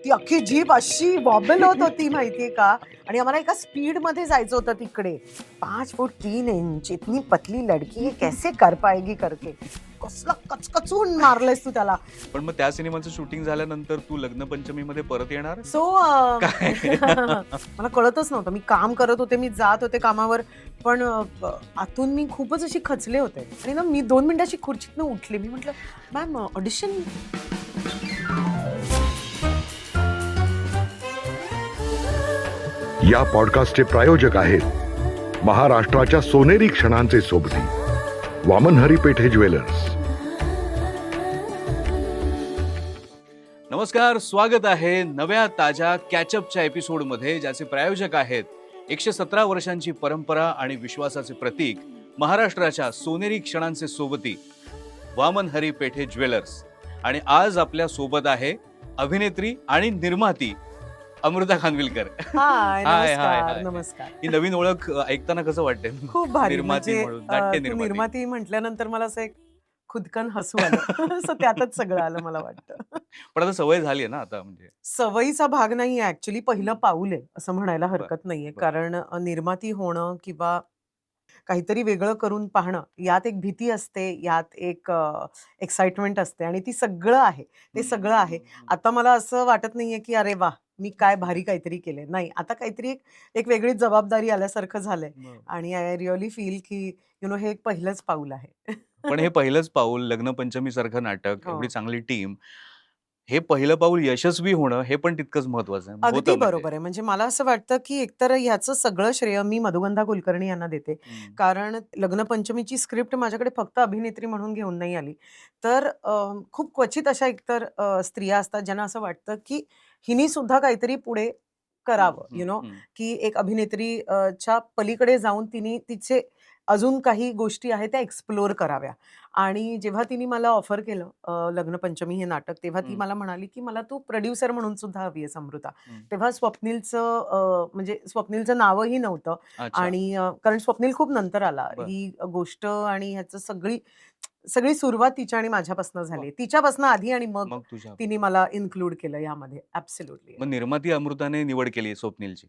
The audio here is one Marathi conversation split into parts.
ती अख्खी जीप अशी वॉबल होत होती माहितीये का. आणि आम्हाला एका स्पीड मध्ये जायचं होतं तिकडे. 5 फूट 3 इंच इतनी पतली लडकी है कैसे कर पाएगी करके. कसलं कचकचून मारलंयस तू त्याला. पण मग त्या सिनेमाचं शूटिंग झाल्यानंतर तू लग्न पंचमीमध्ये परत येणार सो काय? मला कळतच नव्हतं. मी काम करत होते, मी जात होते कामावर, पण आतून मी खूपच अशी खचले होते. आणि ना मी 2 मिनिटं अशी खुर्चीतनं उठले. मी म्हटलं, मॅम ऑडिशन. या पॉडकास्टचे प्रायोजक आहेत महाराष्ट्राच्या सोनेरी क्षणांचे सोबती वामनहरी पेठे ज्वेलर्स. नमस्कार, स्वागत आहे नव्या ताज्या कॅचअपच्या एपिसोडमध्ये, ज्याचे प्रायोजक आहेत 117 वर्षांची परंपरा आणि विश्वासाचे प्रतीक महाराष्ट्राच्या सोनेरी क्षणांचे सोबती वामनहरी पेठे ज्वेलर्स. आणि आज आपल्या सोबत आहे अभिनेत्री आणि निर्माती अमृता खानविलकर. हाय, हाय, नमस्कार. हाय. नमस्कार. ही नवीन ओळख ऐकताना कसं वाटतंय? खूप भारी. निर्माती म्हणजे म्हणून, नाट्य तू निर्माती. निर्माती म्हटल्यानंतर मला असं एक खुदकन हसू आलं. सो त्यातच सगळं आलं मला वाटतं. पण आता सवय झाली आहे ना आता, म्हणजे सवयीचा भाग नाहीये ऍक्च्युली, पहिलं पाऊल आहे असं म्हणायला बरं, हरकत नाहीये. बरं. कारण निर्माती होणं किंवा काहीतरी वेगळं करून पाहणं, यात एक भीती असते, यात एक एक्साइटमेंट असते आणि ती सगळं आहे. ते सगळं आहे. आता मला असं वाटत नाहीये की अरे वाह! मी काय भारी काहीतरी केलंय. नाही, आता काहीतरी एक वेगळीच जबाबदारी आल्यासारखं झालंय. बरं. आणि आय रिअली फील की हे एक पहिलंच पाऊल आहे. पण हे पहिलंच पाऊल, लग्न पंचमी सारखं नाटक, हो. एवढी चांगली टीम, हे पहिलं पाऊल यशस्वी होणं हे पण तितकंच महत्वाचं आहे. अगदी होतं म्हणजे. बरोबर आहे. म्हणजे मला असं वाटतं, की एकतर ह्याचं सगळं श्रेय मी मधुगंधा कुलकर्णी यांना देते. हं. कारण लग्न पंचमीची स्क्रिप्ट माझ्याकडे फक्त अभिनेत्री म्हणून घेऊन नाही आली. तर खूप क्वचित अशा एकतर स्त्रिया असतात ज्यांना असं वाटतं, की हिनी सुद्धा काहीतरी पुढे करावं. हं, हं. की एक अभिनेत्री च्या पलीकडे जाऊन तिने तिचे अजून काही गोष्टी आहेत त्या एक्सप्लोर कराव्या. आणि जेव्हा तिने मला ऑफर केलं लग्न पंचमी हे नाटक, तेव्हा ती हं, मला म्हणाली, की "मला तू प्रोड्युसर म्हणून सुद्धा हवी आहेस अमृता." हं. तेव्हा म्हणजे स्वप्नीलचं नावही नव्हतं. अच्छा. आणि कारण स्वप्नील खूप नंतर आला. बरं. ही गोष्ट आणि ह्याचं सगळी सगळी सुरुवात तिच्या आणि माझ्यापासून वाह! झाली. तिच्यापासून आधी आणि मग मग तुझ्या तिने मला इन्क्लूड केलं यामध्ये. ॲब्सोल्युटली. मग निर्माती अमृताने निवड केली स्वप्नीलची.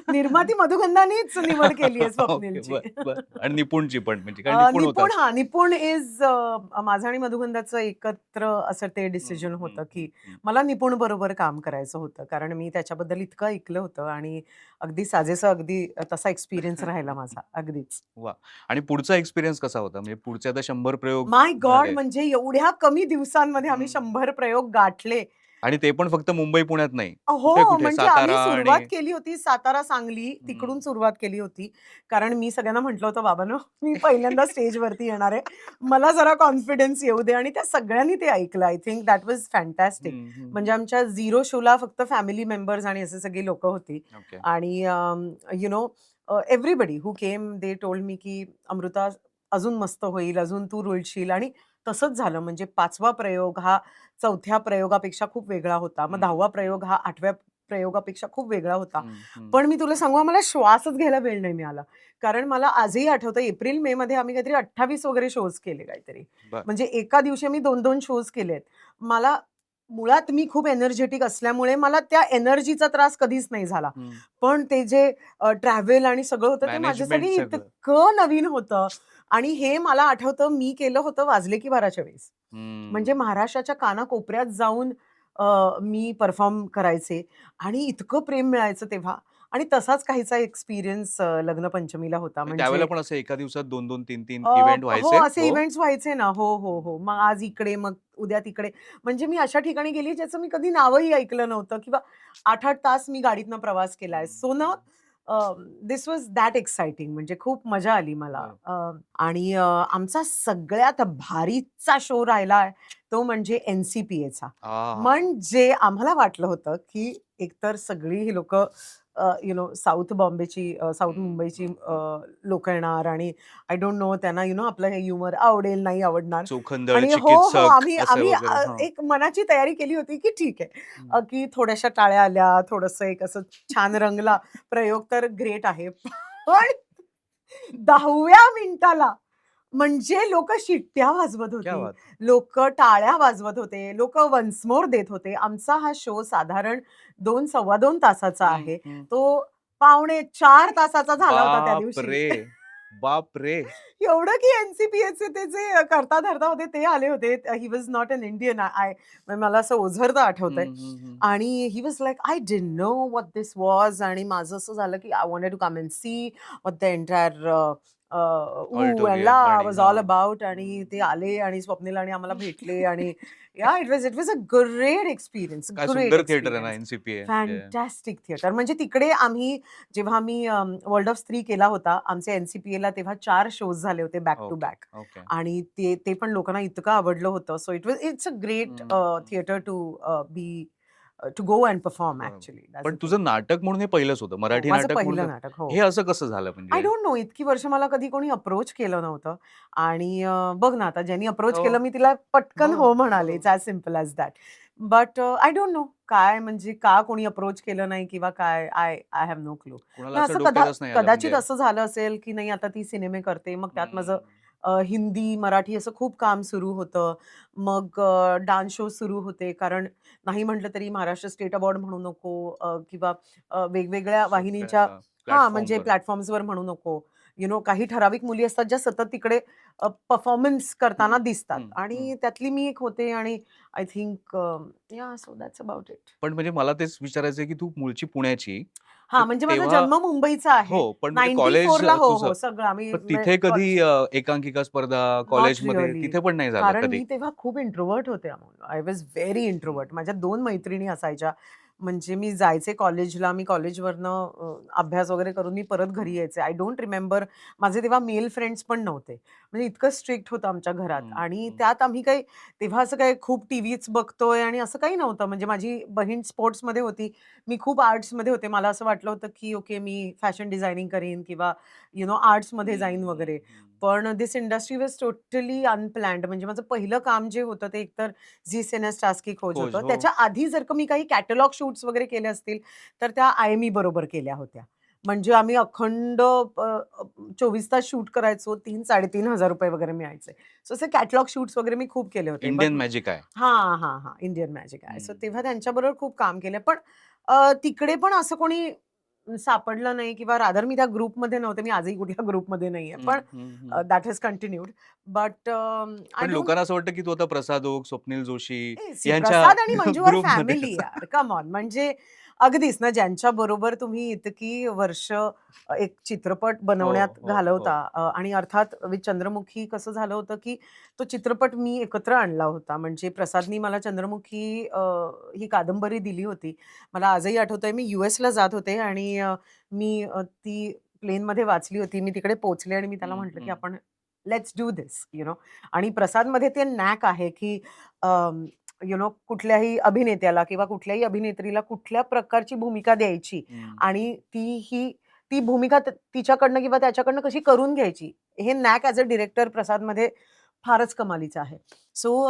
निर्माती मधुगंधानीच निवड केली आहे ओके. स्वप्नीलची. बरं, बरं. आणि निपुणची पण, म्हणजे कारण निपुण निपुण, होतास. निपुण इज माझं आणि मधुगंधाचं एकत्र असं ते हं, डिसिजन हं, होतं, की हं, हं. मला निपुण बरोबर काम करायचं होतं. कारण मी त्याच्याबद्दल इतकं ऐकलं होतं आणि अगदी साजेसा अगदी तसा एक्सपिरियन्स राहिला माझा. अगदीच. वाह! आणि पुढचा एक्सपिरियन्स कसा होता? म्हणजे पुढचे आता 100 प्रयोग माय गॉड! झाले. म्हणजे एवढ्या कमी दिवसांमध्ये आम्ही हं. 100 प्रयोग गाठले. आणि ते पण फक्त मुंबई, पुण्यात नाही. हो, कुठे-कुठे म्हणजे आम्ही सातारा सुरुवात आणि केली होती सातारा, सांगली तिकडून हं. सुरुवात केली होती. कारण मी सगळ्यांना म्हटलं होतं, "बाबांनो, मी पहिल्यांदा स्टेजवरती येणार आहे. मला जरा कॉन्फिडन्स येऊ दे." आणि त्या सगळ्यांनी ते ऐकलं. आय थिंक दॅट वाज फॅन्टास्टिक. हं, हं, म्हणजे हं. आमच्या 0 शोला फक्त फॅमिली मेंबर्स आणि असे सगळी लोकं होती. ओके. आणि you know everybody who came they told me की "अमृता, अजून मस्त होईल, अजून तू रुळशील." आणि तसंच झालं. म्हणजे 5वा प्रयोग हा 4थ्या प्रयोगापेक्षा खूप वेगळा होता. मग हं, 10वा हं, प्रयोग हा 8व्या प्रयोगापेक्षा खूप वेगळा होता. हं, हं. पण मी तुला सांगू, आम्हाला श्वासच घ्यायला वेळ नाही मिळाला. कारण मला आजही आठवतं एप्रिल, मेमध्ये आम्ही काहीतरी 28 वगैरे शोज केले काहीतरी. बरं. म्हणजे एका दिवशी आम्ही 2-2 शोज केलेत. मला मुळात मी खूप एनर्जेटिक असल्यामुळे मला त्या एनर्जीचा त्रास कधीच नाही झाला. हं. पण ते जे ट्रॅव्हल आणि सगळं होतं ते मॅनेजमेंट माझ्यासाठी सगळं. इतकं नवीन होतं. आणि हे मला आठवतं मी केलं होतं वाजले की 12च्या वेळेस. म्हणजे हं. महाराष्ट्राच्या कानाकोपऱ्यात जाऊन मी परफॉर्म करायचे आणि इतकं प्रेम मिळायचं तेव्हा. आणि तसाच काहीसा एक्सपिरियन्स लग्न पंचमीला होता. म्हणजे त्यावेळेला म्हणजे पण असं एका दिवसात 2-2, 3-3 इव्हेंट हो, व्हायचे? असे हो. इव्हेंट्स व्हायचे ना. हो, हो, हं, हो. मग आज इकडे, मग उद्या तिकडे. म्हणजे मी अशा ठिकाणी गेली ज्याचं मी कधी नावही ऐकलं नव्हतं किंवा 8-8 तास मी गाडीतनं प्रवास केलाय. हं, सो ना धिस वाज दॅट एक्साइटिंग. म्हणजे खूप मजा आली मला. बरं. आणि आमचा सगळ्यात भारीचा शो राहिला तो म्हणजे एन-सी-पी-एचा. आहाहा! म्हणजे आम्हाला वाटलं होतं, की एकतर सगळी ही लोकं साउथ बॉम्बेची, साउथ हं, मुंबईची हं, हं. लोकं येणार आणि आय डोंट नो त्यांना आपलं हे ह्युमर आवडेल, नाही आवडणार. चोखंदळ, आणि हो, हो, चिकित्सक आम्ही असं आम्ही वगैरे. हां. एक मनाची तयारी केली होती, की ठीक आहे, हं. की थोड्याशा टाळ्या आल्या, थोडंसं एक असं छान रंगला प्रयोग तर ग्रेट आहे. पण 10व्या मिनिटाला म्हणजे लोक शिट्ट्या वाजवत क्या होती, बात. लोक टाळ्या वाजवत होते, लोक वन्स मोर देत होते. आमचा हा शो साधारण 2 सव्वा 2 तासाचा हम्म, आहे. हम्म. तो 3.25 तासाचा झाला होता त्या बाप दिवशी. रे, बाप रे. एवढं की एन-सी-पी-एसचे ते जे करता धरता होते ते आले होते. He was not an Indian. मला असं ओझरतं आठवतंय. आणि he was like, "I didn't know what this was." आणि माझं असं झालं की I wanted to come and see what the entire uh and auditorium ला आणि वॉज हा. All about. आणि ते आले आणि स्वप्नील आणि आम्हाला भेटले आणि या it was a great experience, काय ग्रेट सुंदर थिएटर आहे ना एक्सपिरियन्स. एनसीपीए. Fantastic theatre. म्हणजे तिकडे आम्ही जेव्हा मी वर्ल्ड ऑफ स्त्री केला होता, आमचे एन-सी-पी-एला तेव्हा 4 शोज झाले होते back to okay, back. Okay. आणि ते ते पण लोकांना इतकं आवडलं होतं. So it's a great theatre to go and perform बरोबर. ॲक्चुअली ॲज पण अ तुझं थिएटर. नाटक म्हणून हे पहिलंच होतं, हो, मराठी माझं नाटक म्हणून पहिलं तर. नाटक. हो. हे असं कसं झालं आय म्हणजे? डोंट नो, इतकी वर्ष मला कधी कोणी अप्रोच केलं नव्हतं. आणि बघ ना, आता ज्यांनी अप्रोच हो, केलं मी तिला पटकन हो, हो म्हणाले. बरोबर. It's as simple as that. But I don't know काय म्हणजे का कोणी अप्रोच केलं नाही किंवा काय, I I have no clue. कुणाला मग असं असं डोक्यातच नाही आलं कदाचित म्हणजे. असं झालं असेल, की नाही आता ती सिनेमे करते. मग त्यात माझं हम्म. हिंदी, मराठी असं खूप काम सुरू होतं. मग डान्स शो सुरू होते. कारण नाही म्हटलं तरी महाराष्ट्र स्टेट अवॉर्ड म्हणू नको किंवा वेगवेगळ्या वाहिनींच्या सगळ्या हां, म्हणजे प्लॅटफॉर्मवर. प्लॅटफॉर्म्सवर म्हणू नको. काही ठराविक मुली असतात ज्या सतत तिकडे परफॉर्मन्स करताना दिसतात आणि त्यातली मी एक होते. आणि I think so that's about it. पण म्हणजे मला तेच विचारायचं आहे, की तू मूळची पुण्याची. तर हां, म्हणजे माझा तेव्हा जन्म मुंबईचा आहे. हो, पण म्हणजे कॉलेज 94ला हो, तुझं. हो, सगळं आम्ही पण तिथे कधी एकांकिका स्पर्धा नॉट कॉलेजमध्ये रिअली. तिथे पण नाही झालं कारण कधी? मी तेव्हा खूप इंट्रोव्हर्ट होते Amol. I was very introvert. माझ्या 2 मैत्रिणी असायच्या. म्हणजे मी जायचे कॉलेजला. मी कॉलेजवरनं अभ्यास वगैरे करून मी परत घरी यायचे. आय डोंट रिमेंबर माझे तेव्हा मेल फ्रेंड्स पण नव्हते. म्हणजे इतकं स्ट्रिक्ट होतं आमच्या घरात. हं, आणि हं. त्यात आम्ही काही तेव्हा असं काही खूप टीव्हीच बघतोय आणि असं काही नव्हतं. म्हणजे माझी बहीण स्पोर्ट्समध्ये होती. मी खूप आर्ट्समध्ये होते. मला असं वाटलं होतं, की ओके मी फॅशन डिझायनिंग करीन किंवा आर्ट्समध्ये जाईन वगैरे. पण this industry was totally unplanned. म्हणजे माझं पहिलं काम जे होतं ते एकतर झी सिने स्टार्स की खोज खोज. होतं. हो. त्याच्या आधी जर का मी काही कॅटलॉग शूट्स वगैरे केले असतील, तर त्या आय-एम-ई बरोबर केल्या होत्या. म्हणजे आम्ही अखंड 24 तास शूट करायचो. ₹3,000-3,500 वगैरे मिळायचे. सो असे कॅटलॉग शूट्स वगैरे मी खूप केले होते. बट इंडियन मॅजिक आहे. हां, हां, हां. इंडियन मॅजिक आहे. सो हं. तेव्हा त्यांच्याबरोबर खूप काम केलंय. पण तिकडे पण असं कोणी सापडलं नाही किंवा रादर मी त्या ग्रुपमध्ये नव्हते. मी आजही कुठल्या ग्रुपमध्ये नाहीये. हं, पण हं, हं. That has continued. But I पण डोंट लोकांना असं वाटतं, की तू आता प्रसाद ओक, स्वप्नील जोशी यांच्या प्रसाद आणि मंजू आर ग्रुपमध्ये फॅमिली आहेस. यार. Come on. म्हणजे अगदीच ना, ज्यांच्याबरोबर तुम्ही इतकी वर्ष एक चित्रपट हो, बनवण्यात हो, घालवता. हो. आणि अर्थात विथ चंद्रमुखी कसं झालं होतं, की तो चित्रपट मी एकत्र आणला होता. म्हणजे प्रसादनी मला चंद्रमुखी ही कादंबरी दिली होती. मला आजही आठवतंय मी यूएसला जात होते आणि मी ती प्लेनमध्ये वाचली होती. मी तिकडे पोहोचले आणि मी त्याला हं, म्हटलं, की हं. आपण लेट्स डू धिस. आणि प्रसादमध्ये ते नॅक आहे, की कुठल्याही अभिनेत्याला किंवा कुठल्याही अभिनेत्रीला कुठल्या प्रकारची भूमिका द्यायची हं. आणि ती भूमिका तिच्याकडनं किंवा त्याच्याकडनं कशी करून घ्यायची. हे नॅक ॲज अ डिरेक्टर प्रसादमध्ये फारच कमालीचं आहे. सो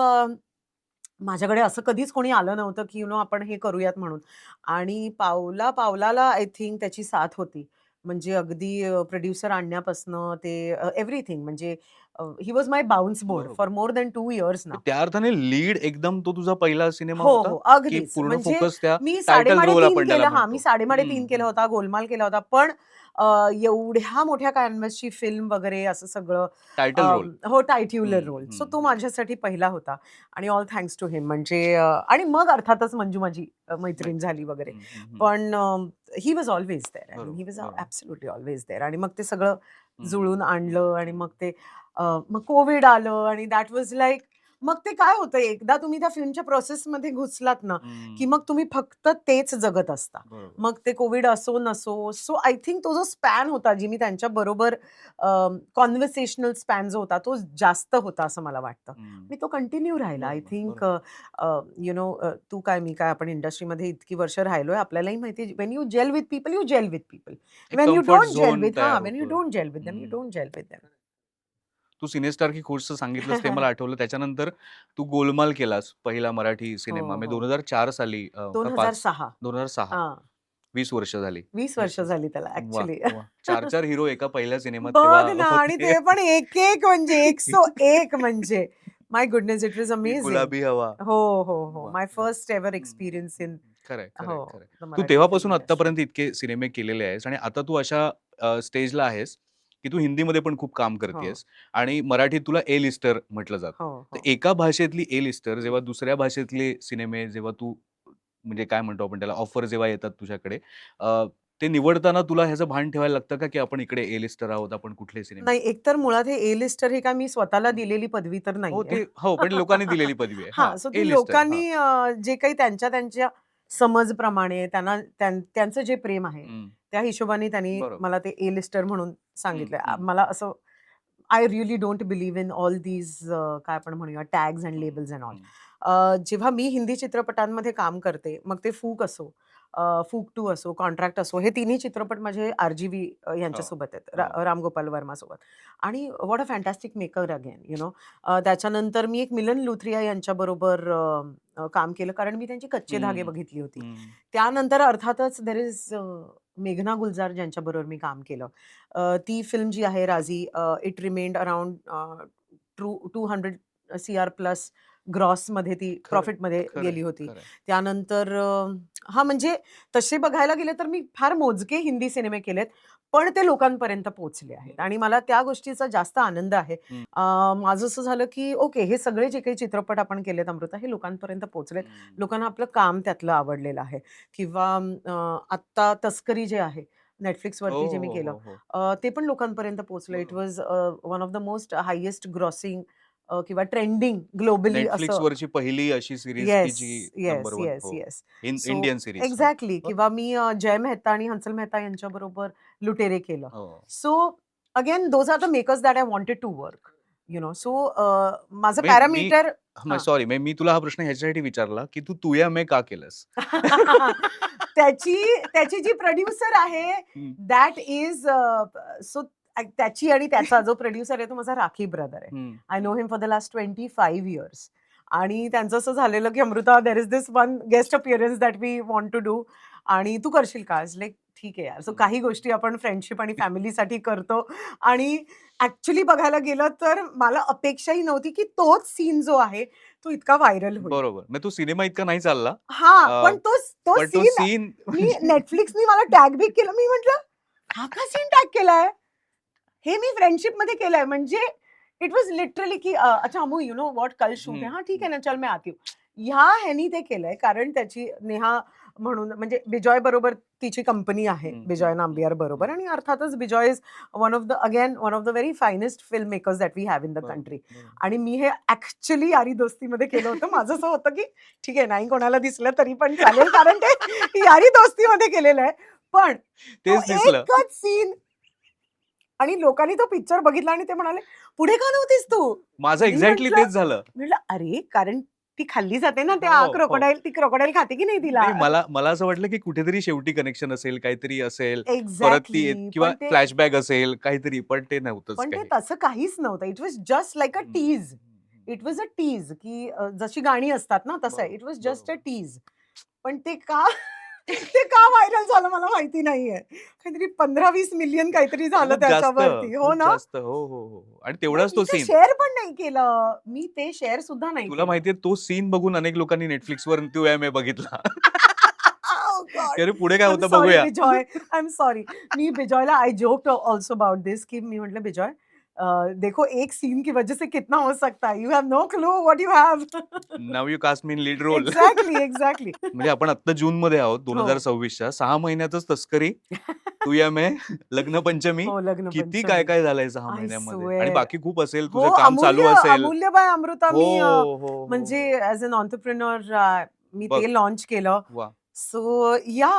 माझ्याकडे असं कधीच कोणी आलं नव्हतं, की आपण हे करूयात म्हणून. आणि पावला-पावलाला आय थिंक त्याची साथ होती. म्हणजे अगदी प्रोड्युसर आणण्यापासनं ते एव्हरीथिंग. म्हणजे he was my bounce board बरोबर. फॉर मोर दॅन 2 इयर्स तर नाऊ. त्या अर्थाने लीड एकदम तो तुझा पहिला सिनेमा हो, होता, हो. की अगदीच. पूर्ण म्हणजे फोकस त्या मी टायटल रोल 3.5 आपण त्याला केलं हां, मी म्हणतो? 3.5 हं, केला हं. होता, गोलमाल केला होता. पण एवढ्या मोठ्या कॅनव्हासची फिल्म वगैरे असं सगळं टायटल रोल. हो, टायट्युलर हं, रोल. सो हं, तो हं. माझ्यासाठी पहिला होता आणि ऑल थँक्स टू हिम. म्हणजे आणि मग अर्थातच मंजू माझी मैत्रीण मैत्रीण झाली झाली. वगैरे. हं, हं, हं. पण he was always there. I mean बरोबर, ही वॉज बरोबर. Absolutely always there. आणि मग ते सगळं हं, जुळून हं, आणलं आणि मग हं. ते मग कोव्हिड आलं आणि दॅट वॉज लाइक मग ते काय होतं एकदा तुम्ही त्या फिल्मच्या प्रोसेसमध्ये घुसलात ना, की हं. मग तुम्ही फक्त तेच जगत असता. बरोबर. मग ते कोव्हिड असो नसो. सो आय थिंक तो जो स्पॅन होता, जी मी त्यांच्याबरोबर कॉन्व्हर्सेशनल स्पॅन जो होता, तो जास्त होता असं मला वाटतं. हं. आणि तो कंटिन्यू राहिला. आय बरोबर, थिंक बरोबर. तू काय, मी काय, आपण इंडस्ट्रीमध्ये इतकी वर्ष राहिलोय. आपल्यालाही माहिती आहे, when you gel with people, you gel with people. एक when you comfort don't gel zone with तयार व्हेन यू होतो. Don't gel with them, you hmm. Don't gel with them. तू सिनेस्टार की खोजचं सांगितलंस ते मला आठवलं. त्याच्यानंतर तू गोलमाल केलास, पहिला मराठी हो, सिनेमा. म्हणजे हो. 2004 साली का 5? 2006. 2006. हां. 20 वर्ष झाली. 20 वर्ष झाली त्याला वाह! ऍक्च्युली. वाह! 4-4 हिरो एका पहिल्या सिनेमात बघ तेव्हा ना, आणि होते. ते पण एक म्हणजे 101 म्हणजे. माय गुडनेस, इट वॉज ती अमेझिंग. गुलाबी हवा. हो, हो, हो. वाह! माय वाह! फर्स्ट एव्हर हं, एक्सपिरियन्स इन खरंय, खरंय, हो, खरंय. द तू मराठी तेव्हापासून फिल्म इंडस्ट्री. आत्तापर्यंत इतके सिनेमे केलेले आहेस आणि आता तू अशा स्टेजला आहेस, की तू हिंदीमध्ये पण खूप काम हो, करतेयस आणि मराठीत तुला ए लिस्टर म्हटलं जातं. हो, तर हो. एका भाषेतली ए लिस्टर जेव्हा दुसऱ्या भाषेतले सिनेमे जेव्हा तू म्हणजे काय म्हणतो आपण त्याला ऑफर जेव्हा येतात तुझ्याकडे ते निवडताना तुला ह्याचं भान ठेवायला लागतं का, की आपण इकडे ए लिस्टर आहोत, आपण कुठले सिनेमे नाही, करू? एकतर मुळात हे ए लिस्टर हे काय मी स्वतःला दिलेली पदवी तर हो, नाहीये. ते हो, पण लोकांनी दिलेली पदवी आहे. हां, हां, सो ए ती लिस्टर. हां. लोकांनी जे काही त्यांच्या समजप्रमाणे त्यांना त्यांचं जे प्रेम आहे, हं. त्या हिशोबाने त्यांनी बरोबर. मला ते ए लिस्टर म्हणून हं, सांगितलंय. हं. मला असं I really don't believe in all these काय आपण म्हणूया टॅग्स अँड हं, लेबल्स अँड ऑल. हं. जेव्हा मी हिंदी चित्रपटांमध्ये काम करते, मग ते फूक असो, फूक 2 असो, कॉन्ट्रॅक्ट असो, हे तिन्ही चित्रपट माझे आर-जी-व्ही हो, यांच्यासोबत आहेत, हो. राम गोपाल वर्मासोबत. आणि what a fantastic maker again, you know. त्याच्यानंतर मी एक मिलन लुथरिया यांच्याबरोबर काम केलं, कारण मी त्यांची कच्चे धागे हं, बघितली होती. हं. त्यानंतर अर्थातच देअर इज मेघना गुलजार ज्यांच्याबरोबर मी काम केलं. ती फिल्म जी आहे Raazi, it remained around 200 CR plus ग्रॉसमध्ये ती खरंय, प्रॉफिटमध्ये खरंय, गेली होती. खरंय. त्यानंतर हां, म्हणजे तसे बघायला गेले तर मी फार मोजके हिंदी सिनेमे केलेत, पण ते लोकांपर्यंत पोहोचले आहेत आणि मला त्या गोष्टीचा जास्त आनंद आहे. हं, माझं असं झालं, की ओके, हे सगळे जे काही चित्रपट आपण केलेत अमृता, हे लोकांपर्यंत पोहोचलेत. हं. लोकांना आपलं काम त्यातलं आवडलेलं आहे. किंवा आत्ता तस्करी जे आहे, हो, Netflixवरती जे मी हो, केलं, हो, हो. ते पण लोकांपर्यंत पोहोचलं. इट बरोबर. Was one of the most highest grossing किंवा ट्रेंडिंग ग्लोबली असं. Netflixवरची पहिली अशी सीरीज की येस, जी येस, नंबर 1 येस, हो. येस. So Indian series. हो. एक्झॅक्टली. बरोबर. किंवा मी जय मेहता आणि हंसल मेहता यांच्याबरोबर लुटेरे केलं. हो. So again those are the makers that I wanted to work. You know, so माझं मी मी पॅरामीटर. हां, सॉरी मी तुला हा प्रश्न ह्याच्यासाठी विचारला, की तू या मैं का केलंस? त्याची त्याची जी प्रोड्युसर आहे, हं. दॅट इज सो त्याची आणि त्याचा जो प्रोड्युसर आहे तो माझा राखी ब्रदर आहे. हं, आय नो हं. Him for the last 25 years. आणि त्यांचं असं झालेलं, की "Amrita, there is this one guest appearance that we want to do आणि तू करशील का?" लाइक ठीक आहे यार. सो हं. काही गोष्टी आपण फ्रेंडशिप आणि फॅमिलीसाठी करतो. आणि ॲक्चुअली बघायला गेलं तर मला अपेक्षाही नव्हती, की तोच सीन जो आहे तो इतका व्हायरल होईल. बरोबर. मग तो सिनेमा इतका नाही चालला. हां, अ, पण तो पण तो सीन सीन मी म्हणजे Netflixनी मला टॅग बी केलं. मी म्हटलं, "हा का सीन टॅग केलाय? हे मी फ्रेंडशिपमध्ये केलंय." म्हणजे इट वाज लिटरली की "अच्छा अमू, यू नो व्हॉट, कल शूट है." हं, "हां, ठीक हं. है ना, चल मैं आती हूँ." ह्या ह्यानी ते केलंय, कारण त्याची नेहा म्हणून म्हणजे बिजॉय बरोबर तिची कंपनी आहे, हं, हं, बिजॉय हं, नांबियार बरोबर. हं. आणि अर्थातच Bejoy is one of the very finest film makers that we have in the बरोबर, कंट्री. बरोबर. आणि मी हे ॲक्चुअली यारी दोस्तीमध्ये केलं होतं. माझं असं होतं, की ठीक आहे, नाही कोणाला दिसलं तरी पण चालेल, कारण ते यारी दोस्तीमध्ये केलेलं आहे. पण तो तेच दिसलं. एकच सीन आणि लोकांनी तो पिक्चर बघितला आणि ते म्हणाले, "पुढे का नव्हतीस तू?" माझं मी एक्झॅक्टली म्हटलं तेच झालं. म्हटलं, "अरे, कारण ती खाल्ली जाते ना, त्या हो, हो. ती क्रोकोडाईल खाते की नाही तिला?" नाही मला मला असं वाटलं, की कुठेतरी शेवटी कनेक्शन असेल, काहीतरी असेल. परत ती एक्झॅक्टली. किंवा फ्लॅशबॅक असेल काहीतरी, पण ते नव्हतंच पण ते काही. तसं काहीच नव्हतं. इट वाज जस्ट लाइक अ हं, टीज. हं, हं. इट वाज अ टीज, की जशी गाणी असतात ना तसं आहे. बरोबर, इट वाज जस्ट अ बरोबर. टीज. पण ते का ते का व्हायरल झालं मला माहिती नाहीये. काहीतरी 15-20 मिलियन काहीतरी झालं खूप जास्त, त्याच्यावरती. हो खूप ना? जास्त. हो, हो, हो. हो. आणि नाही, तेवढाच मी तो तर सीन. शेअर पण नाही केलं. मी ते शेअर सुद्धा नाही तुला केलं. माहितीये तो सीन बघून अनेक लोकांनी Netflixवर "तू या मैं" बघितला. Oh god! की अरे पुढे काय आय एम होतं सॉरी बघूया. बिजॉय. I am sorry. मी बिजॉयला I joked also about this, की मी म्हटलं, "बिजॉय, देखो एक सीन की वजह से कितना हो सकता है. You have no clue what you have." Now you cast me in lead role. Exactly, exactly. म्हणजे आपण आत्ता जूनमध्ये आहोत हो. 2026च्या 6 महिन्यातच तस्करी, तू या मैं, लग्न पंचमी. हो, लग्न किती पंचमी. काय-काय झालंय 6 आय महिन्यामध्ये आणि स्वेअर. बाकी खूप असेल, हो, तुझं काम चालू अमूल्य असेल. अमूल्य बाय अमृता हो, मी हो, हो, म्हणजे हो. ॲज अन एंटरप्रेन्योर मी बघ. ते लॉन्च केलं. वाह! सो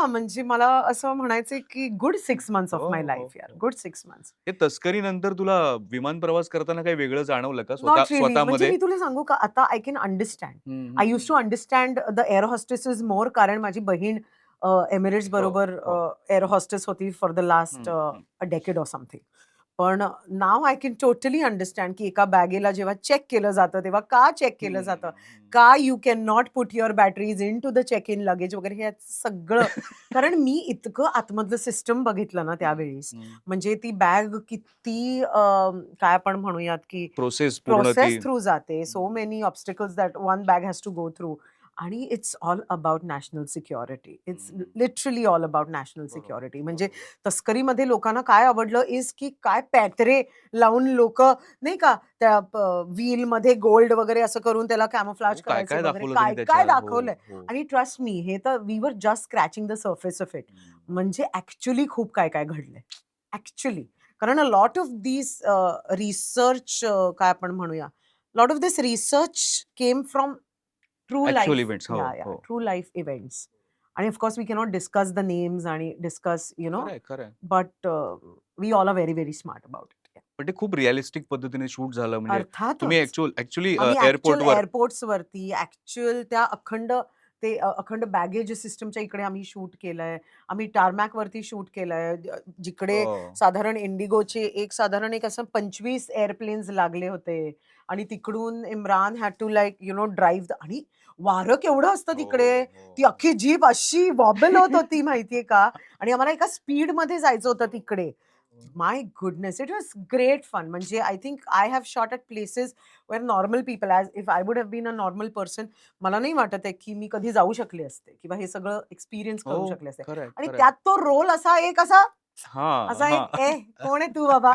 म्हणजे मला असं म्हणायचंय, की गुड 6 मंथ्स हो, ऑफ माय हो, लाईफ यार. हो. Good 6 months. हे तस्करीनंतर तुला विमान प्रवास करताना काही वेगळं जाणवलं का नॉट रिअली. म्हणजे स्वतःमध्ये? मी तुला सांगू का, आता I can understand. Hmm, I hmm, used hmm. To understand the air hostesses more, कारण माझी बहीण एमिरेट्स हो, बरोबर हो. एअर होस्टेस होती for the last hmm, hmm. A decade or something. पण नाव आय कॅन टोटली अंडरस्टँड की एका बॅगेला जेव्हा चेक केलं जातं तेव्हा का चेक केलं जातं, का you can not put your batteries into the check in luggage वगैरे हे सगळं. कारण मी इतकं आतमधलं सिस्टम बघितलं ना त्यावेळेस, म्हणजे ती बॅग किती काय आपण म्हणूयात की प्रोसेस पूर्ण ती प्रोसेस थ्रू जाते, so many obstacles that one bag has to go through. आणि it's all about national security. It's literally all about national security. म्हणजे तस्करीमध्ये लोकांना काय आवडलं इज की काय पॅटरे लावून लोक नाही का त्या व्हील मध्ये गोल्ड वगैरे असं करून त्याला कॅमोफ्लाज काय करायचे काय वगैरे, दाखवलं काय त्यांनी काय त्याच्यात. दाखवलंय. आणि ट्रस्ट मी, हे तर we are just scratching the surface of it. म्हणजे ऍक्च्युली खूप काय काय घडलंय ऍक्च्युली. कारण a lot of this research काय आपण म्हणूया, lot of this research came from true actual life. Events. हो हो ट्रू लाईफ इव्हेंट्स. आणि of course we cannot discuss the names आणि डिस्कस खरंय खरंय. But we all are very very smart about it. पण ते खूप रिअलिस्टिक पद्धतीने शूट झालं. म्हणजे तुम्ही अर्थातच ऍक्च्युअली आम्ही ऍक्च्युअल एअरपोर्टवर एअरपोर्ट्स वरती ऍक्च्युअल त्या अखंड बॅगेज सिस्टमच्या इकडे आम्ही शूट केलंय. आम्ही टारमॅक वरती शूट केलंय, जिकडे साधारण साधारण एक असं 25 एअरप्लेन्स लागले होते. आणि तिकडून इम्रान हॅड टू ड्राईव्ह. आणि वारं केवढं असतं तिकडे, ती अख्खी जीप अशी वॉबल होत होती माहितीये का. आणि आम्हाला एका स्पीड मध्ये जायचं होतं तिकडे. My goodness, it was great fun. म्हणजे I think I have shot at places where normal people, as if I would have been a normal person, मला नाही वाटत आहे की मी कधी जाऊ शकले असते किंवा हे सगळं एक्सपिरियन्स करू हो शकले असते. खरंय आणि खरंय. त्यात तो रोल असा हा असा हा. कोण आहे तू बाबा.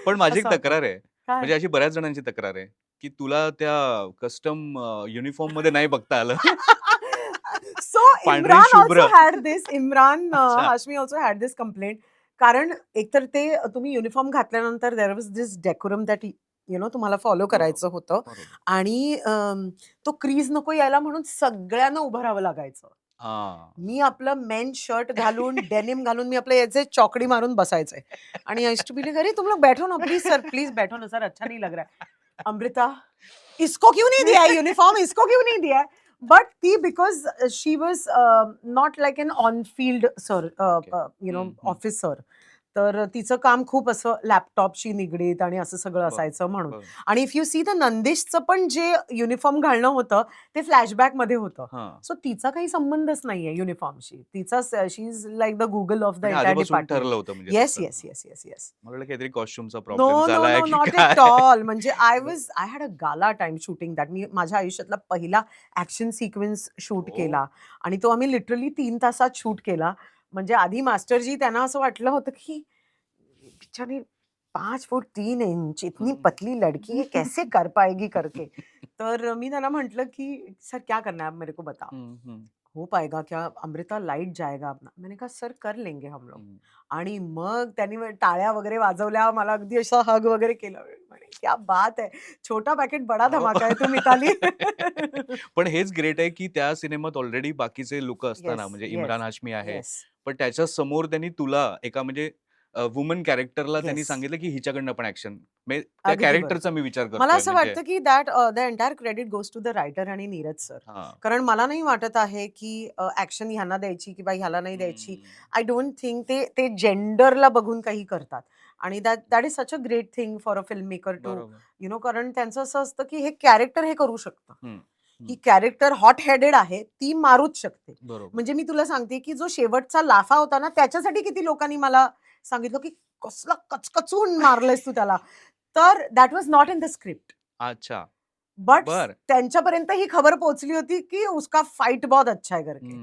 पण माझी एक असा होता. तक्रार आहे, काय म्हणजे अशी बऱ्याच जणांची तक्रार आहे की तुला त्या कस्टम युनिफॉर्म मध्ये नाही बघता आलं. सो पांढरी इम्रान शुभ्र. ऑल्सो हॅड दिस इम्रान अच्छा. Hashmi also had this complaint. कारण एकतर ते तुम्ही युनिफॉर्म घातल्यानंतर there was this decorum that तुम्हाला फॉलो करायचं होतं. बरोबर. आणि तो क्रीज नको यायला म्हणून सगळ्यांना उभं राहावं लागायचं. हा. मी आपलं मेन शर्ट घालून डेनिम घालून मी आपले याचे चौकडी मारून बसायचे. आणि आई टू बी लाइक, अरे तुम लोग बैठो ना प्लीज बैठो ना सर, अच्छा नहीं लग रहा है. अमृता, इसको क्यों नहीं दिया है यूनिफॉर्म, इसको क्यों नहीं दिया है. बट ती because she was not like an on field sir, officer. तर तिचं काम खूप असं लॅपटॉपशी निगडीत आणि असं सगळं असायचं म्हणून. आणि इफ यू सी द नंदिशचं पण जे युनिफॉर्म घालणं होतं ते फ्लॅशबॅक मध्ये होतं. सो तिचा काही संबंधच नाहीये युनिफॉर्मशी. तिचा she is like the Google of the entire आधीपासून डिपार्टमेंट. ठरलं होतं म्हणजे येस तसं. Yes yes yes yes. मला वाटलं काहीतरी कॉस्ट्युमचा नो प्रॉब्लेम नो झालाय नो की नॉट काय. At all. म्हणजे I had a gala time shooting that. मी माझ्या आयुष्यातला पहिला ऍक्शन सिक्वेन्स शूट हो. केला. आणि तो आम्ही लिटरली 3 तासात शूट केला. म्हणजे आधी मास्टरजी त्यांना असं वाटलं होतं की बिचारी 5 फूट 3 इंच इतनी पतली लड़की है कैसे कर पाएगी करके. तर मी त्यांना म्हटलं की सर क्या करना है आप मेरे को बताओ. हो पाएगा क्या अमृता, लाइट जाएगा अपना. मैंने कहा सर कर लेंगे हम लोग. आणि मग त्यांनी टाळ्या वगैरे वाजवल्या, मला अगदी असा हग वगैरे केलं. म्हणे क्या बात है, छोटा पॅकेट बडा धमाका है तू मिताली. पण हेच ग्रेट आहे की त्या सिनेमात ऑलरेडी बाकीचे लोक असताना, येस म्हणजे येस इम्रान हाशमी आहे, येस पण त्याच्या समोर त्यांनी तुला एका म्हणजे वुमन कॅरेक्टरला त्यांनी येस. सांगितलं की हिच्याकडनं पण ऍक्शन, त्या अगदी बरोबर. कॅरेक्टरचा मी विचार मला करतोय असं म्हणजे. वाटतं की the entire credit goes to the writer आणि नीरज सर. हा. कारण मला नाही वाटत आहे की ऍक्शन ह्यांना द्यायची किंवा ह्याला नाही द्यायची. आय डोंट थिंक ते जेंडरला बघून काही करतात. आणि that is such a great thing for a film maker to कारण त्यांचं असं असतं की हे कॅरेक्टर हे करू शकतं. ही कॅरेक्टर हॉट हेडेड आहे, ती मारूच शकते. म्हणजे मी तुला सांगते की जो शेवटचा लाफा होता ना, त्याच्यासाठी किती लोकांनी मला सांगितलं की कसला कचकचून मारलंयस तू त्याला. तर that was not in the script. अच्छा. बट बर. त्यांच्यापर्यंत ही खबर पोहोचली होती की उसका फाईट बहुत अच्छा है करके.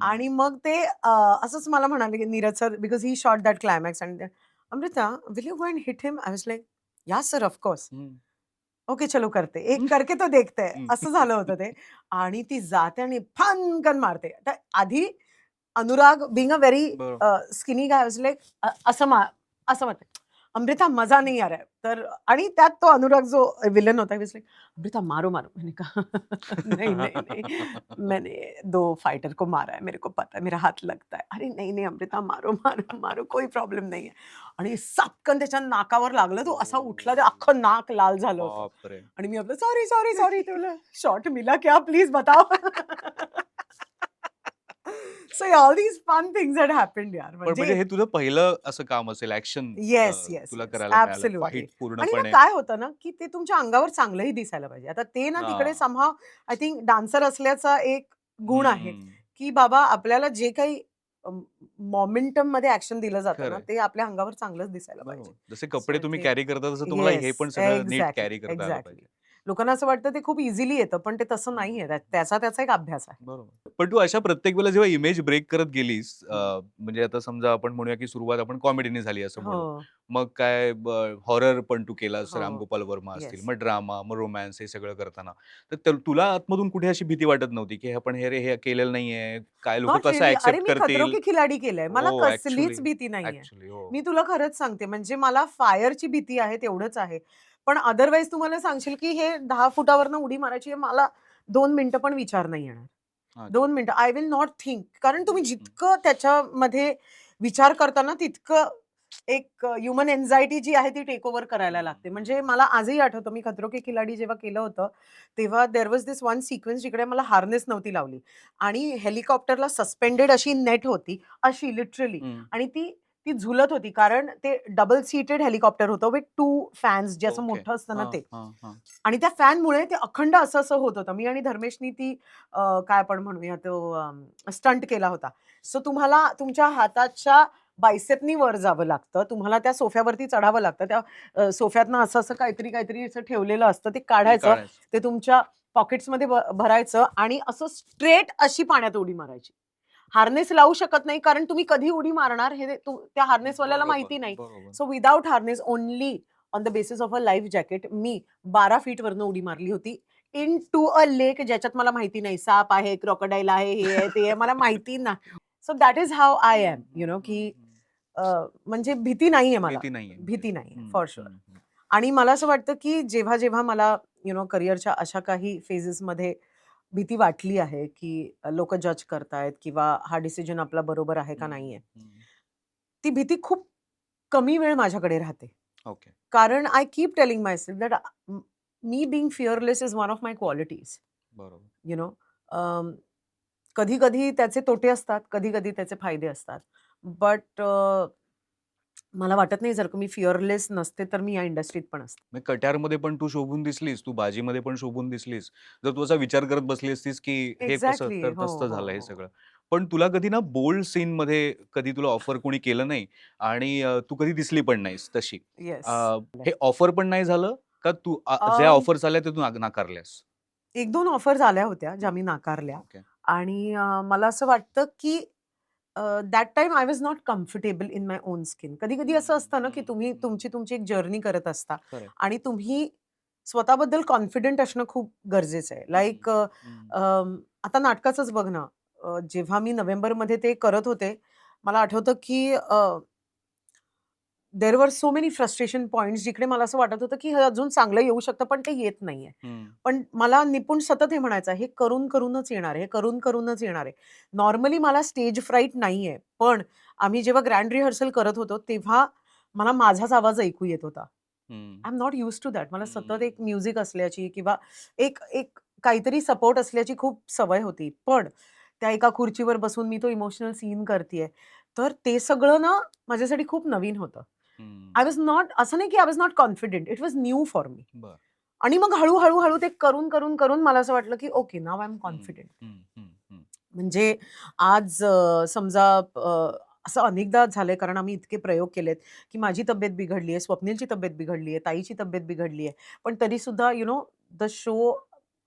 आणि मग ते असंच मला म्हणाले की Neeraj sir, because he shot that climax and Amruta will you go and hit him. I was like या सर ऑफकोर्स. ओके चलो करते, एक करके तो देखते है. असं झालं होतं ते. आणि ती जाते आणि फनकन मारते. तर आधी Anurag being a very skinny guy was like असं म्हणते अमृता मजा नहीं आ रहा है. तर आणि त्यात तो अनुराग जो विलन होता वाज लाईक अमृता मारो मारो. मैंने कहा नहीं नहीं नहीं, मैंने 2 फाइटर को मारा है, मेरे को पता है, मेरा हाथ लगता है. अरे नहीं नहीं अमृता मारो मारो मारो, कोई प्रॉब्लेम नहीं है. आणि सपकन त्याच्या नाकावर लागलं, तो असा उठला, ते अख्खं नाक लाल झालं होतं. बापरे. आणि मी आपलं सॉरी सॉरी सॉरी, तुला शॉट मिला क्या प्लीज बताओ. So all these fun things had happened यार. पण म्हणजे म्हणजे हे तुझं पहिलं असं काम असेल ऍक्शन येस, येस, तुला येस. करायला मिळालं, ॲब्सोल्युटली. फाईट आणि ना पूर्णपणे. काय होतं ना, की ते तुमच्या अंगावर चांगलंही दिसायला पाहिजे. आता ते ना तिकडे हा. समहाऊ आय थिंक डान्सर असल्याचा एक गुण आहे, हम्म. की बाबा आपल्याला जे काही मोमेंटममध्ये ॲक्शन दिलं जातं ना, खरंय. ते आपल्या अंगावर चांगलंच दिसायला पाहिजे. बरोबर. जसे सो कपडे तुम्ही इथे कॅरी करता तसं तुम्हाला हे येस, पण सगळं नीट एक्झॅक्टली, कॅरी करता आलं एक्झॅक्टली. पाहिजे. लोकांना असं वाटतं ते खूप इझिली येतं, पण ते तसं हम्म. नाहीये. त्याचा त्याचा एक अभ्यास आहे. बरोबर. पण तू अशा प्रत्येक वेळेला जेव्हा इमेज ब्रेक करत गेलीस, म्हणजे आता समजा आपण म्हणूया की सुरुवात आपण कॉमेडीने झाली असं हो, म्हणू. मग काय हॉरर पण तू केलास, हो. राम गोपाल वर्मा असतील, येस. मग ड्रामा, मग रोमॅन्स हे सगळं करताना. तर तुला आतमधून कुठे अशी भीती वाटत नव्हती, की आपण हे केलेलं नाहीये, काय लोकं नॉट कसं रिअली. अरे, ॲक्सेप्ट मी खतरों करतील? के खिलाडी केलंय. मला हो, कसलीच ॲक्चुअली, भीती नाहीये. ॲक्चुअली. हो. मी तुला खरंच सांगते. म्हणजे मला फायरची भीती आहे तेवढंच आहे. पण अदरवाईज तू मला सांगशील, की हे 10 फुटावरनं उडी मारायची आहे, मला 2 मिनिटं पण विचार नाही येणार. अच्छा. 2 मिनिटं. I will not think. कारण हं, तुम्ही हं. जितकं त्याच्यामध्ये विचार करता ना, तितकं एक ह्युमन एन्झायटी जी आहे ती टेक ओव्हर करायला लागते. म्हणजे मला आजही आठवतं, मी खतरों के खिलाडी जेव्हा केलं होतं, तेव्हा देअर वाज धिस वन सिक्वेन्स जिकडे मला हार्नेस नव्हती लावली आणि हेलिकॉप्टरला सस्पेंडेड अशी नेट होती, अशी लिटरली. हं. आणि ती ती झुलत होती कारण ते डबल सीटेड हेलिकॉप्टर होतं विथ 2 फॅन्स जे असं ओके. मोठं असतं ना हां, ते. हां, हां. आणि त्या फॅनमुळे ते अखंड असं-असं होत होतं. मी आणि धर्मेशनी ती काय आपण म्हणूया तो स्टंट केला होता. सो तुम्हाला तुमच्या हाताच्या बायसेपनी वर जावं लागतं. तुम्हाला त्या सोफ्यावरती चढावं लागतं. त्या सोफ्यातनं असं-असं काहीतरी असं ठेवलेलं असतं. ते ते काढायचं. काढायचं. ते तुमच्या पॉकेट्समध्ये भरायचं आणि असं स्ट्रेट अशी पाण्यात उडी मारायची. हार्नेस लावू शकत नाही कारण तुम्ही कधी उडी मारणार हे त्या हार्नेसवाल्याला बरोबर, माहिती नाही. बरोबर. So without harness only on the basis of a life jacket me 12 feet वरनं उडी मारली होती. इनटू अ लेक ज्याच्यात मला माहिती नाही. साप आहे, क्रोकोडाईल आहे, हे आहे, ते आहे. मला माहिती नाही. So that is how I हं, एम हं, हं, की हं. अ, म्हणजे भीती नाहीये मला. भीती नाहीये म्हणजे. भीती नाहीये हं, फॉर शुअर. हं, हं. आणि मला असं वाटतं की जेव्हा मला करिअरच्या अशा काही फेजेसमध्ये भीती वाटली आहे, की लोकं जज करतायत किंवा हा डिसिजन आपला बरोबर आहे का हं, नाहीये. हं. ती भीती खूप कमी वेळ माझ्याकडे राहते. ओके. कारण I keep telling myself that me being fearless is one of my qualities. बरोबर. यू नो कधी-कधी त्याचे तोटे असतात, कधी-कधी त्याचे फायदे असतात. बट मला वाटत नाही जर का मी फिअरलेस नसते, तर मी या इंडस्ट्रीत पण असते. मग कट्यारमध्ये पण तू शोभून दिसलीस, तू बाजीमध्ये पण शोभून दिसलीस. जर तू असा विचार करत बसली असतीस, की हे कसं, एक्झॅक्टली. तर हो, तसं हो, झालं हे हो. सगळं. पण तुला कधी ना बोल्ड सीनमध्ये कधी तुला ऑफर कोणी केलं नाही आणि तू कधी दिसली पण नाहीस तशी. अ, येस. हे ऑफर पण नाही झालं का तू ज्या ऑफर्स आल्या त्या तू नाकारल्यास? 1-2 ऑफर्स आल्या होत्या, ज्या मी नाकारल्या. ओके. आणि मला असं वाटतं, की that time I was not comfortable in my own skin. कधी-कधी हं, असं असतं ना, की हं, तुम्ही हं. तुमची एक जर्नी करत असता खरंय. आणि तुम्ही स्वतःबद्दल कॉन्फिडंट असणं खूप गरजेचं आहे. हं, लाइक हं. आता नाटकाचंच बघ ना, जेव्हा मी नोव्हेंबरमध्ये ते करत होते, मला आठवतं, की there were so many frustration points जिकडे मला असं वाटत होतं, की हे अजून चांगलं येऊ शकतं, पण ते येत नाहीये. हं. पण मला निपुण सतत हे म्हणायचं आहे, हे करून-करूनच येणार आहे, हे करून-करूनच येणार आहे. नॉर्मली मला स्टेज फ्राईट नाहीये. पण आम्ही जेव्हा ग्रँड रिहर्सल करत होतो, तेव्हा मला माझाच आवाज ऐकू येत होता. हं. I am not used to that. मला सतत हं. एक म्युझिक असल्याची किंवा एक एक काहीतरी सपोर्ट असल्याची खूप सवय होती. पण त्या एका खुर्चीवर बसून मी तो इमोशनल सीन करतीये. तर ते सगळं ना माझ्यासाठी खूप नवीन होतं. हं. आय वॉज नॉट असं नाही की I was not confident. It was new for me. बरं. आणि मग हळू ते करून मला असं वाटलं की ओके नाऊ आय एम हं, कॉन्फिडंट. हं, हं, हं. म्हणजे आज समजा असं अनेकदा झालंय कारण आम्ही इतके प्रयोग केलेत, की माझी तब्येत बिघडली आहे, स्वप्नीलची तब्येत बिघडली आहे, ताईची तब्येत बिघडली आहे. पण तरीसुद्धा द शो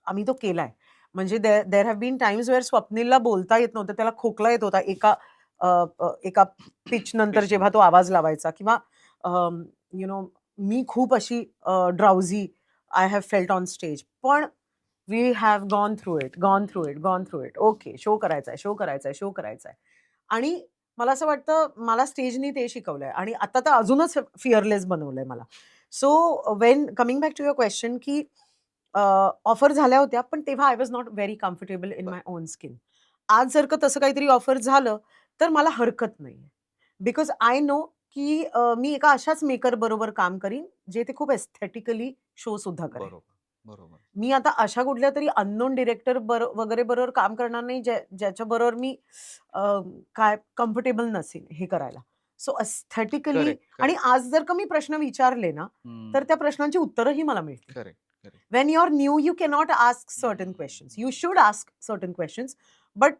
आम्ही तो केलाय. म्हणजे there have been times where स्वप्नीलला बोलता येत नव्हतं. त्याला खोकला येत होता अ, एका पिच नंतर जेव्हा पिचनंतर. तो आवाज लावायचा किंवा यू नो मी खूप अशी drowsy I have felt on stage. पण we have gone through it, gone through it, gone through it. Okay, show करायचा आहे, शो करायचा आहे, शो करायचा आहे. आणि मला असं वाटतं मला स्टेजनी ते शिकवलंय आणि आता तर अजूनच फिअरलेस बनवलंय मला. So when coming back to your question की ऑफर झाल्या होत्या, पण तेव्हा I was not very comfortable in बरं. My own skin. आज जर का तसं काहीतरी ऑफर झालं, तर मला हरकत नाहीये. बिकॉज आय नो की मी एका अशाच मेकर बरोबर काम करीन, जे ते खूप एस्थेटिकली शो सुद्धा करेल. बरोबर, बरोबर. मी आता अशा कुठल्या तरी अननोन डिरेक्टर वगैरे बरोबर काम करणार नाही ज्याच्या बरोबर मी काय कम्फर्टेबल नसेल हे करायला. सो एस्थेटिकली करेक्ट, आणि करेक्ट. आज जर का मी प्रश्न विचारले ना, हं. तर त्या प्रश्नांची उत्तरंही मला मिळतील. Correct, correct. When you're new, you cannot ask certain questions. You should ask certain questions, but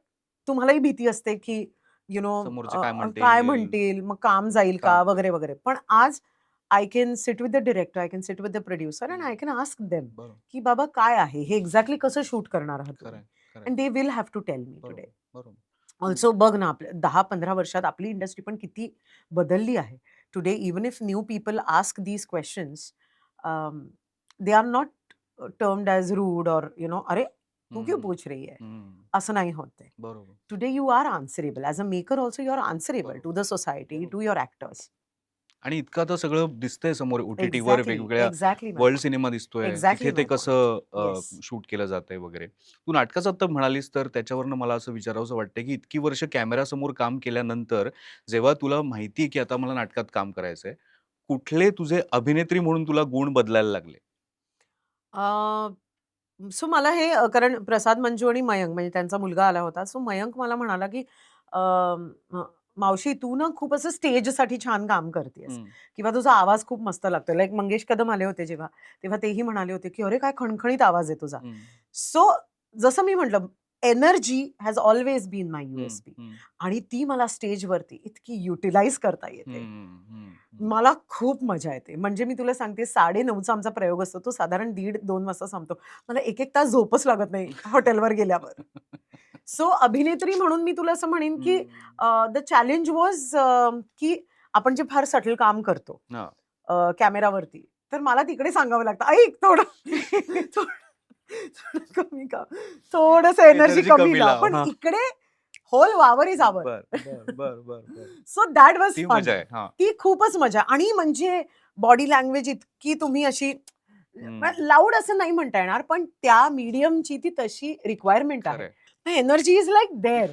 तुम्हालाही भीती असते की यू नो समोरचे काय काय म्हणतील? म्हणतील, मग काम जाईल काम का वगैरे वगैरे. पण आज I can sit with the director, I can sit with the producer and I can ask them बरोबर. की बाबा काय आहे हे एक्झॅक्टली कसं शूट करणार आहात खरंय, तुम्ही. खरंय. And they will have to tell me today. बरोबर, बरोबर. ऑल्सो बघ ना आपल्या 10-15 वर्षात आपली इंडस्ट्री पण किती बदलली आहे. Today even if new people ask these questions they are not termed as rude और अरे तू क्यों हं, पूछ रही है? हं. असं नाही होत आहे. बरोबर, today you are answerable as a maker also you are answerable to the society, बरोबर. To your actors. आणि इतकं आता सगळं दिसतंय समोर OTTवर एक्झॅक्टली, वेगवेगळ्या exactly my world point. Cinema दिसतोय. एक्झॅक्टली तिथे ते माय पॉइंट. कसं येस. शूट केलं जातंय वगैरे. तू नाटकाचं आता म्हणालीस तर त्याच्यावरनं मला असं विचारावसं वाटतंय, की इतकी वर्ष कॅमेरासमोर काम केल्यानंतर जेव्हा तुला माहिती आहे, की आता मला नाटकात काम करायचंय, कुठले तुझे अभिनेत्री म्हणून तुला गुण बदलायला लागले? सो मला हे कारण प्रसाद मंजू आणि मयंक म्हणजे त्यांचा मुलगा आला होता. सो मयंक मला म्हणाला, की अ, म "मावशी तू ना खूप असं स्टेजसाठी छान काम करतेयस हं, किंवा तुझा आवाज खूप मस्त लागतोय." लाइक मंगेश कदम आले होते जेव्हा, तेव्हा तेही म्हणाले होते, की "अरे काय खणखणीत आवाज आहे तुझा." हं, सो जसं मी म्हटलं एनर्जी हॅज ऑल्वेज बीन माय हं, USP हं, आणि ती मला स्टेजवरती इतकी युटिलाइज करता येते. हं, हं, हं. मला खूप मजा येते. म्हणजे मी तुला सांगते 9:30चा आमचा प्रयोग असतो. तो साधारण 1:30-2 वाजता संपतो. मला 1-1 तास झोपच लागत नाही हॉटेलवर गेल्यावर. सो अभिनेत्री म्हणून मी तुला असं म्हणेन, की हं. द चॅलेंज वॉज की आपण जे फार सटल काम करतो हां. कॅमेरावरती, तर मला तिकडे सांगावं लागतं, "ऐक थोडं थोडं थोडं कमी का थोडंसं एनर्जी एनर्जी कमी कमी लाव." लाव. पण हां. इकडे होल वावर इज आवर. बरं, बरं, बरं, बरं, बरं. सो दॅट वॉज ती फन. मजा आहे. हां. ती खूपच मजा आणि म्हणजे बॉडी लँग्वेज इतकी तुम्ही अशी हं. लाऊड असं नाही म्हणता येणार, पण त्या मीडियमची ती तशी रिक्वायरमेंट आहे. खरंय. Energy is like there,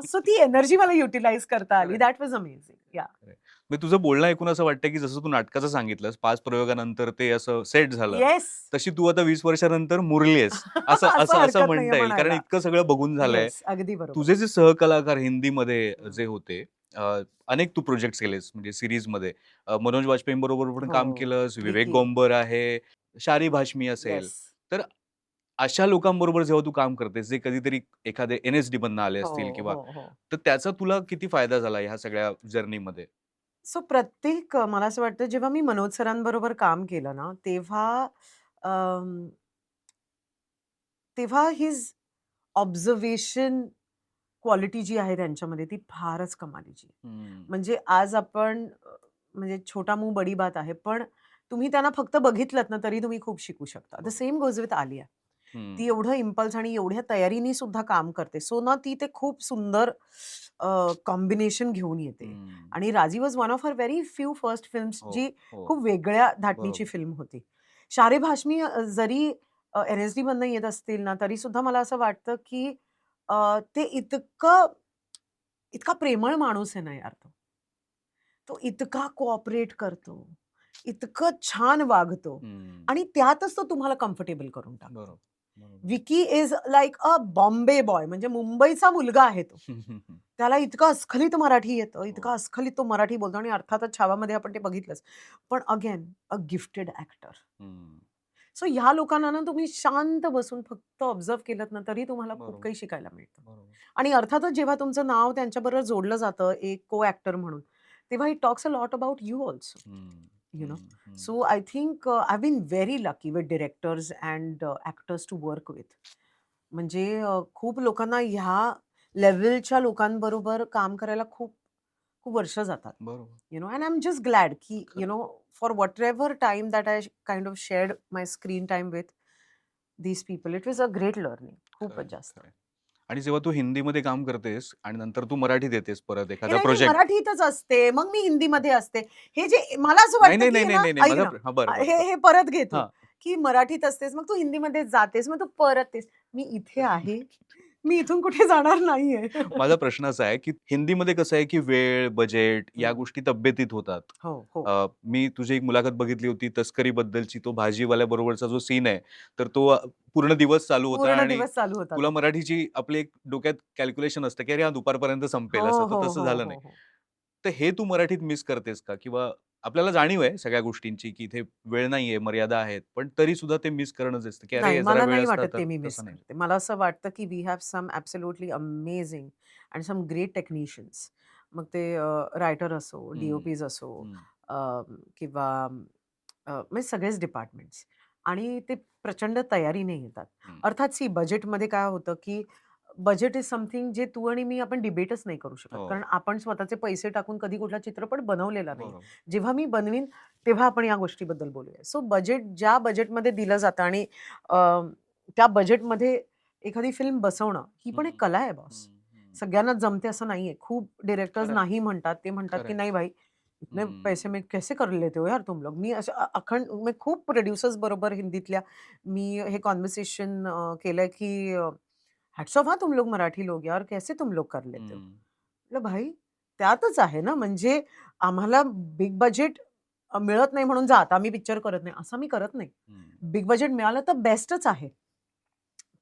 so ती एनर्जी मला युटिलाइज करता आली. खरंय. That was amazing. या. खरंय. मग तुझं बोलणं ऐकून असं वाटतंय, की जसं तू नाटकाचं सांगितलंस 5 प्रयोगानंतर ते असं सेट झालं. येस. तशी तू आता 20 वर्षानंतर मुरली आहेस. असं असं असं असं हरकत नाहीये म्हणता येईल. कारण म्हणायला. इतकं सगळं बघून झालंय. येस, अगदी बरोबर. तुझे जे सहकलाकार हिंदीमध्ये हं. जे होते अनेक तू प्रोजेक्ट्स केलेस म्हणजे सीरीजमध्ये. मनोज वाजपेयींबरोबर पण काम हो. केलंस, विवेक विकी. गोंबर आहे, शारी भाष्मी असेल. येस. तर अशा लोकांबरोबर जेव्हा तू काम करतेस, जे कधीतरी एखादे NSD मधनं आले हो, असतील किंवा हो, हो. तर त्याचा तुला किती फायदा झाला ह्या सगळ्या जर्नीमध्ये? सो प्रत्येक मला असं वाटतं जेव्हा मी मनोज सरांबरोबर काम केलं ना, अं, तेव्हा हिज ऑब्झर्वेशन क्वालिटी जी आहे त्यांच्यामध्ये ती फारच कमालीची आहे. हं. म्हणजे आज आपण म्हणजे छोटा मुंह बडी बात आहे. पण तुम्ही त्यांना फक्त बघितलत ना, तरी तुम्ही खूप शिकू शकता. द बरोबर. Same goes with Alia. हं. ती एवढं इम्पल्स आणि एवढ्या तयारीने सुद्धा काम करते. सो ना ती ते खूप सुंदर कॉम्बिनेशन घेऊन येते. हं. आणि राजी was one of her very few first films हो, जी हो. खूप वेगळ्या धाटणीची बरोबर. फिल्म होती. शारे भाष्मी जरी NSD मधनं येत असतील ना, तरी सुद्धा मला असं वाटतं, की ते इतका प्रेमळ माणूस आहे ना यार तो. तो इतका कोऑपरेट करतो. इतकं छान वागतो हं. आणि त्यातच तो तुम्हाला कम्फर्टेबल करून टाकतो. बरोबर, बरोबर. Vicky is like a Bombay boy म्हणजे मुंबईचा मुलगा आहे तो. हं, हं, हं. त्याला इतकं अस्खलित मराठी येतं, इतकं हो. अस्खलित तो मराठी बोलतो आणि अर्थातच छावामध्ये आपण ते बघितलंच. पण अगेन अ गिफ्टेड ॲक्टर. हं. सो ह्या लोकांना ना तुम्ही शांत बसून फक्त ऑब्झर्व्ह केलत ना, तरी तुम्हाला खूप बरोबर, काही शिकायला मिळतं. बरोबर. आणि अर्थातच जेव्हा तुमचं नाव त्यांच्याबरोबर जोडलं जातं एक को ॲक्टर म्हणून, तेव्हा it talks a lot about you also. हं, यू नो हं, हं. So I think I have been very lucky with directors and actors to work with. म्हणजे खूप लोकांना ह्या लेव्हलच्या लोकांबरोबर काम करायला खूप खूप वर्ष जातात. बरोबर. And I'm just glad की खरं. for whatever time that I kind of shared my screen time with these people, it was a great learning. खरंय, खूपच जास्त. खरंय. आणि जेव्हा तू हिंदीमध्ये काम करतेस आणि नंतर तू मराठीत येतेस परत हे एखादा नाही, मी प्रोजेक्ट मराठीतच असते, मग मी हिंदीमध्ये असते. हे जे मला असं नाही, वाटतं नाही, की नाही, आहे नाही, ना, नाही, नाही. ऐक ना, हां, बरं, बरं, हे बरं. हे परत घे तू, हां. की मराठीत असतेस, मग तू हिंदीमध्ये जातेस, मग तू परत येतेस. मी इथे आहे. मी इथून कुठे जाणार नाहीये. माझा प्रश्न असा आहे की हिंदीमध्ये कसं आहे की वेळ, बजेट या हं. गोष्टी तब्येतीत होतात. हो, हो. मी तुझी एक मुलाखत बघितली होती तस्करीबद्दलची. तो भाजीवाल्याबरोबरचा जो सीन आहे, तर तो पूर्ण दिवस चालू होता पूर्ण आणि दिवस चालू होता तुला तो. मराठीची आपली एक डोक्यात कॅल्क्युलेशन असतं की अरे हा दुपारपर्यंत हो, संपेल असं, तर हो, तसं हो, झालं हो, नाही. हो. तर हे तू मराठीत मिस करतेस का? किंवा आपल्याला जाणीव आहे सगळ्या गोष्टींची की इथे वेळ नाहीये, मर्यादा आहेत, पण तरी सुद्धा ते मिस करणं जे असतं की नाही, अरे जरा मला वेळ नाही असता वाटत तर ते मी मिस तसं नाही. करते. मला असं वाटतं, की we have some absolutely amazing and some great technicians. मग ते रायटर असो, हं, डी-ओ-पीज असो हं, अ, किंवा म्हणजे सगळेच डिपार्टमेंट्स आणि ते प्रचंड तयारीने येतात. हं. अर्थात सी बजेटमध्ये काय होतं, की बजेट इज समथिंग जे तू आणि मी आपण डिबेटच नाही करू शकत. हो, कारण आपण स्वतःचे पैसे टाकून कधी कुठला चित्रपट बनवलेला नाहीये. बरोबर. जेव्हा मी बनवीन तेव्हा आपण या गोष्टीबद्दल बोलूया. सो बजेट ज्या बजेटमध्ये दिलं जातं आणि अ, त्या बजेटमध्ये एखादी फिल्म बसवणं ही हं, पण एक कला आहे हं, बॉस. हं. सगळ्यांनाच जमते असं नाहीये. खूप डायरेक्टर्स खरंय, नाही म्हणतात. ते म्हणतात, की खरंय. "नहीं भाई, इतने हं, पैसे में कैसे कर लेते हो यार तुम लोग?" मी असं अखंड मी खूप प्रोड्युसर्स बरोबर हिंदीतल्या मी हे कन्व्हर्सेशन केलंय, की "हॅट्स ऑफ हां तुम लोग मराठी लोग यार, कैसे तुम लोग कर लेते हो?" हं, म्हटलं, "भाई त्यातच आहे ना, म्हणजे आम्हाला बिग बजेट मिळत नाही म्हणून जा आता आम्ही पिक्चर करत नाही." असं मी करत नाही. हं. बिग बजेट मिळालं तर बेस्टच आहे.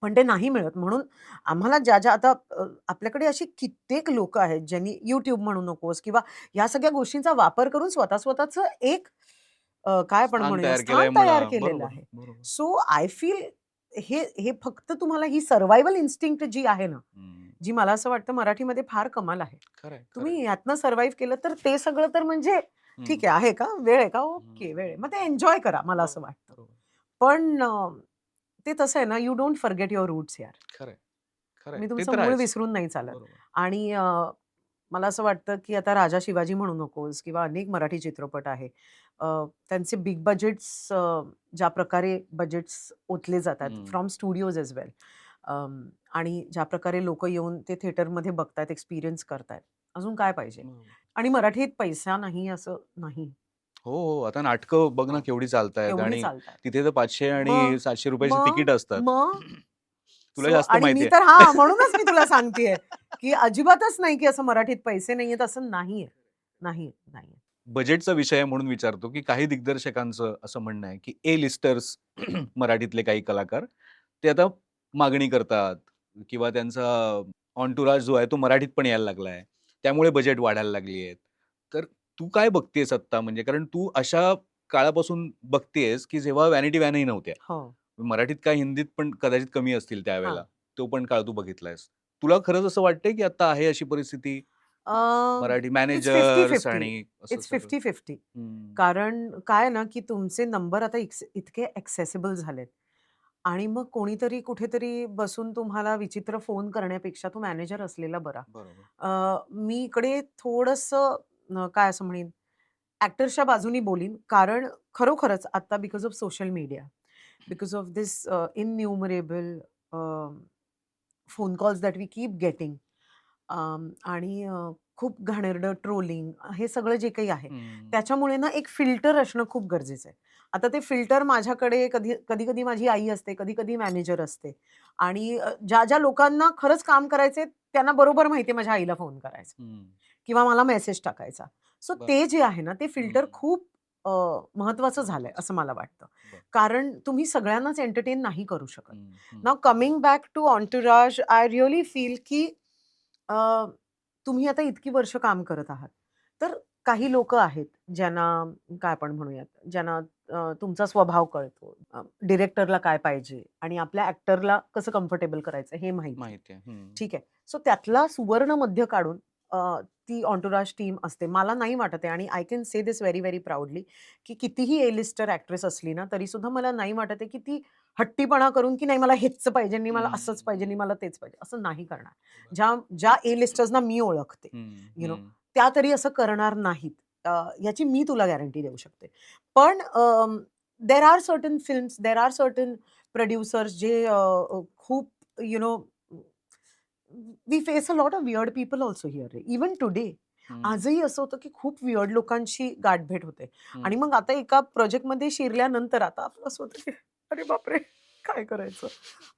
पण ते नाही मिळत म्हणून आम्हाला ज्या आता आपल्याकडे अशी कित्येक लोकं आहेत ज्यांनी YouTube म्हणू नकोस किंवा या सगळ्या गोष्टींचा वापर करून स्वतःचं एक काय आपण स्थान म्हणूया तयार स्थान केलंय म्हणा. तयार केलेलं बरोबर, आहे. बरोबर. सो आय फील हे हे फक्त तुम्हाला ही सर्व्हायव्हल इन्स्टिंक्ट जी आहे ना, हं. जी मला असं वाटतं मराठीमध्ये फार कमाल आहे. खरंय, खरंय. तुम्ही ह्यातनं सर्व्हाईव्ह केलं तर ते सगळं तर म्हणजे हं, ठीक आहे का? वेळ आहे का? हं, ओके, वेळ आहे. मग हं. ते एन्जॉय करा मला असं बरोबर, वाटतं. बरोबर. पण ते तसं आहे ना, you don't forget your roots यार. खरंय, खरंय. तुम्ही ते तुमचं तर मूळ आहेच. विसरून नाही चालत. बरोबर. आणि मला असं वाटतं, की आता राजा शिवाजी म्हणू नकोस किंवा अनेक मराठी चित्रपट आहे. त्यांचे बिग बजेट्स ज्या प्रकारे बजेट्स ओतले जातात हं. फ्रॉम स्टुडिओज एज वेल आणि ज्या प्रकारे लोकं येऊन ते थिएटरमध्ये बघतायत, एक्सपिरियन्स करतायत. अजून काय पाहिजे? बरोबर. आणि मराठीत पैसा नाही असं नाही. हो, हो. आता नाटकं बघ ना हो. केवढी चालतायत केवढी आणि चालतायत. तिथे तर 500 मग, आणि 700 रुपयाची मग, तिकीट असतात. मग तुला सो जास्त आणि मी माहिती तर आहे. म्हणूनच मी तुला सांगतेय, की अजिबातच नाही, की असं मराठीत पैसे नाहीयेत असं नाहीये. नाहीये, नाहीये. बजेटचा विषय आहे म्हणून विचारतो, की काही दिग्दर्शकांचं असं म्हणणं आहे, की ए लिस्टर्स मराठीतले काही कलाकार, ते आता मागणी करतात किंवा त्यांचा एन्टुराज जो आहे तो मराठीत पण यायला लागला आहे. त्यामुळे बजेट वाढायला लागली आहेत. तर तू काय बघतेस आत्ता म्हणजे कारण तू अशा काळापासून बघतेस, की जेव्हा व्हॅनिटी व्हॅनही नव्हत्या. हो. मराठीत काय हिंदीत पण कदाचित कमी असतील त्यावेळेला. हां. तो पण काळ तू बघितलायस. तुला खरंच असं वाटतंय, की आता आहे अशी परिस्थिती? अ, मराठी इट्स मॅनेजर्स 50-50. आणि असं इट्स सगळं? 50-50. हं. कारण काय आहे ना, की तुमचे नंबर आता इतके एक्सेसिबल झालेत आणि मग कोणीतरी कुठेतरी बसून तुम्हाला विचित्र फोन करण्यापेक्षा तो मॅनेजर असलेला बरा. बरोबर. मी इकडे थोडंसं काय असं म्हणेन, ॲक्टर्सच्या बाजूनी बोलीन. कारण खरोखरच आता because of social media, because of this innumerable phone calls that we keep getting आणि खूप घाणेरडं ट्रोलिंग हे सगळं जे काही आहे, हं. त्याच्यामुळे ना एक फिल्टर असणं खूप गरजेचं आहे. आता ते फिल्टर माझ्याकडे कधी-कधी माझी आई असते, कधी-कधी मॅनेजर असते आणि ज्या लोकांना खरंच काम करायचंय त्यांना बरोबर माहिती आहे माझ्या आईला फोन करायचा हं. किंवा मला मेसेज टाकायचा. सो बरं. ते जे आहे ना, ते हं. फिल्टर खूप महत्वाचं झालंय महत्वाचं. असं मला वाटतं. बरं. कारण तुम्ही सगळ्यांनाच एंटरटेन नाही करू शकत. हं, हं. Now coming back to entourage, I really feel की अ, तुम्ही आता इतकी वर्ष काम करत आहात. तर काही लोकं आहेत ज्यांना काय आपण म्हणूयात, ज्यांना तुमचा स्वभाव कळतो. डिरेक्टरला काय पाहिजे आणि आपल्या ॲक्टरला कसं कम्फर्टेबल करायचं हे माहिती आहे. माहिती आहे. हं. ठीक आहे. सो त्यातला सुवर्ण मध्य काढून ती एन्टुराज टीम असते. मला नाही वाटत आहे आणि I can say this very, very proudly की कितीही ए लिस्टर एक्ट्रेस असली ना, तरीसुद्धा मला नाही वाटत आहे की ती हट्टीपणा करून, की नाही मला हेच पाहिजे आणि मला हं, असंच पाहिजे आणि हं. मला तेच पाहिजे. असं नाही करणार. बरं. ज्या ज्या ए लिस्टर्सना मी ओळखते, हं, यू नो हं. त्या तरी असं करणार नाहीत. याची मी तुला गॅरंटी देऊ शकते. पण there are certain films, there are certain producers जे खूप you know we face a lot of weird people also here even today. हं, आजही असं होतं, की खूप वियर्ड लोकांशी गाठभेट होते हं. आणि मग आता एका प्रोजेक्टमध्ये शिरल्यानंतर आता आपलं असं होतं, की अरे बापरे! काय करायचं?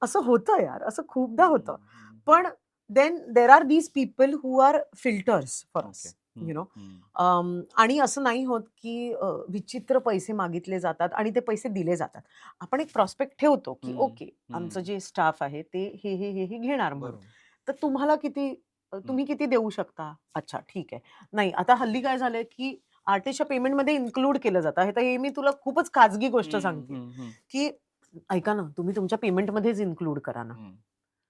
असं होतं यार, असं खूपदा हं, होतं. हं, पण then there are these people who are filters for okay. Us, hmm, you no. हम्म. आणि असं नाही होत की विचित्र पैसे मागितले जातात आणि ते पैसे दिले जातात. आपण एक प्रॉस्पेक्ट ठेवतो की हम्म, ओके, आमचं हम्म. जे स्टाफ आहे ते हे घेणार म्हणून. बरोबर. तर तुम्हाला किती तुम्ही किती देऊ शकता? अच्छा, ठीक आहे. नाही, आता हल्ली काय झालंय की आर्टिस्टच्या पेमेंटमध्ये इन्क्लूड केलं जातं. हे तर हे मी तुला खूपच खाजगी गोष्ट हम्म, सांगते हम्म, हम्म, की ऐका ना, तुम्ही तुमच्या पेमेंटमध्येच इन्क्लूड करा ना. हम्म.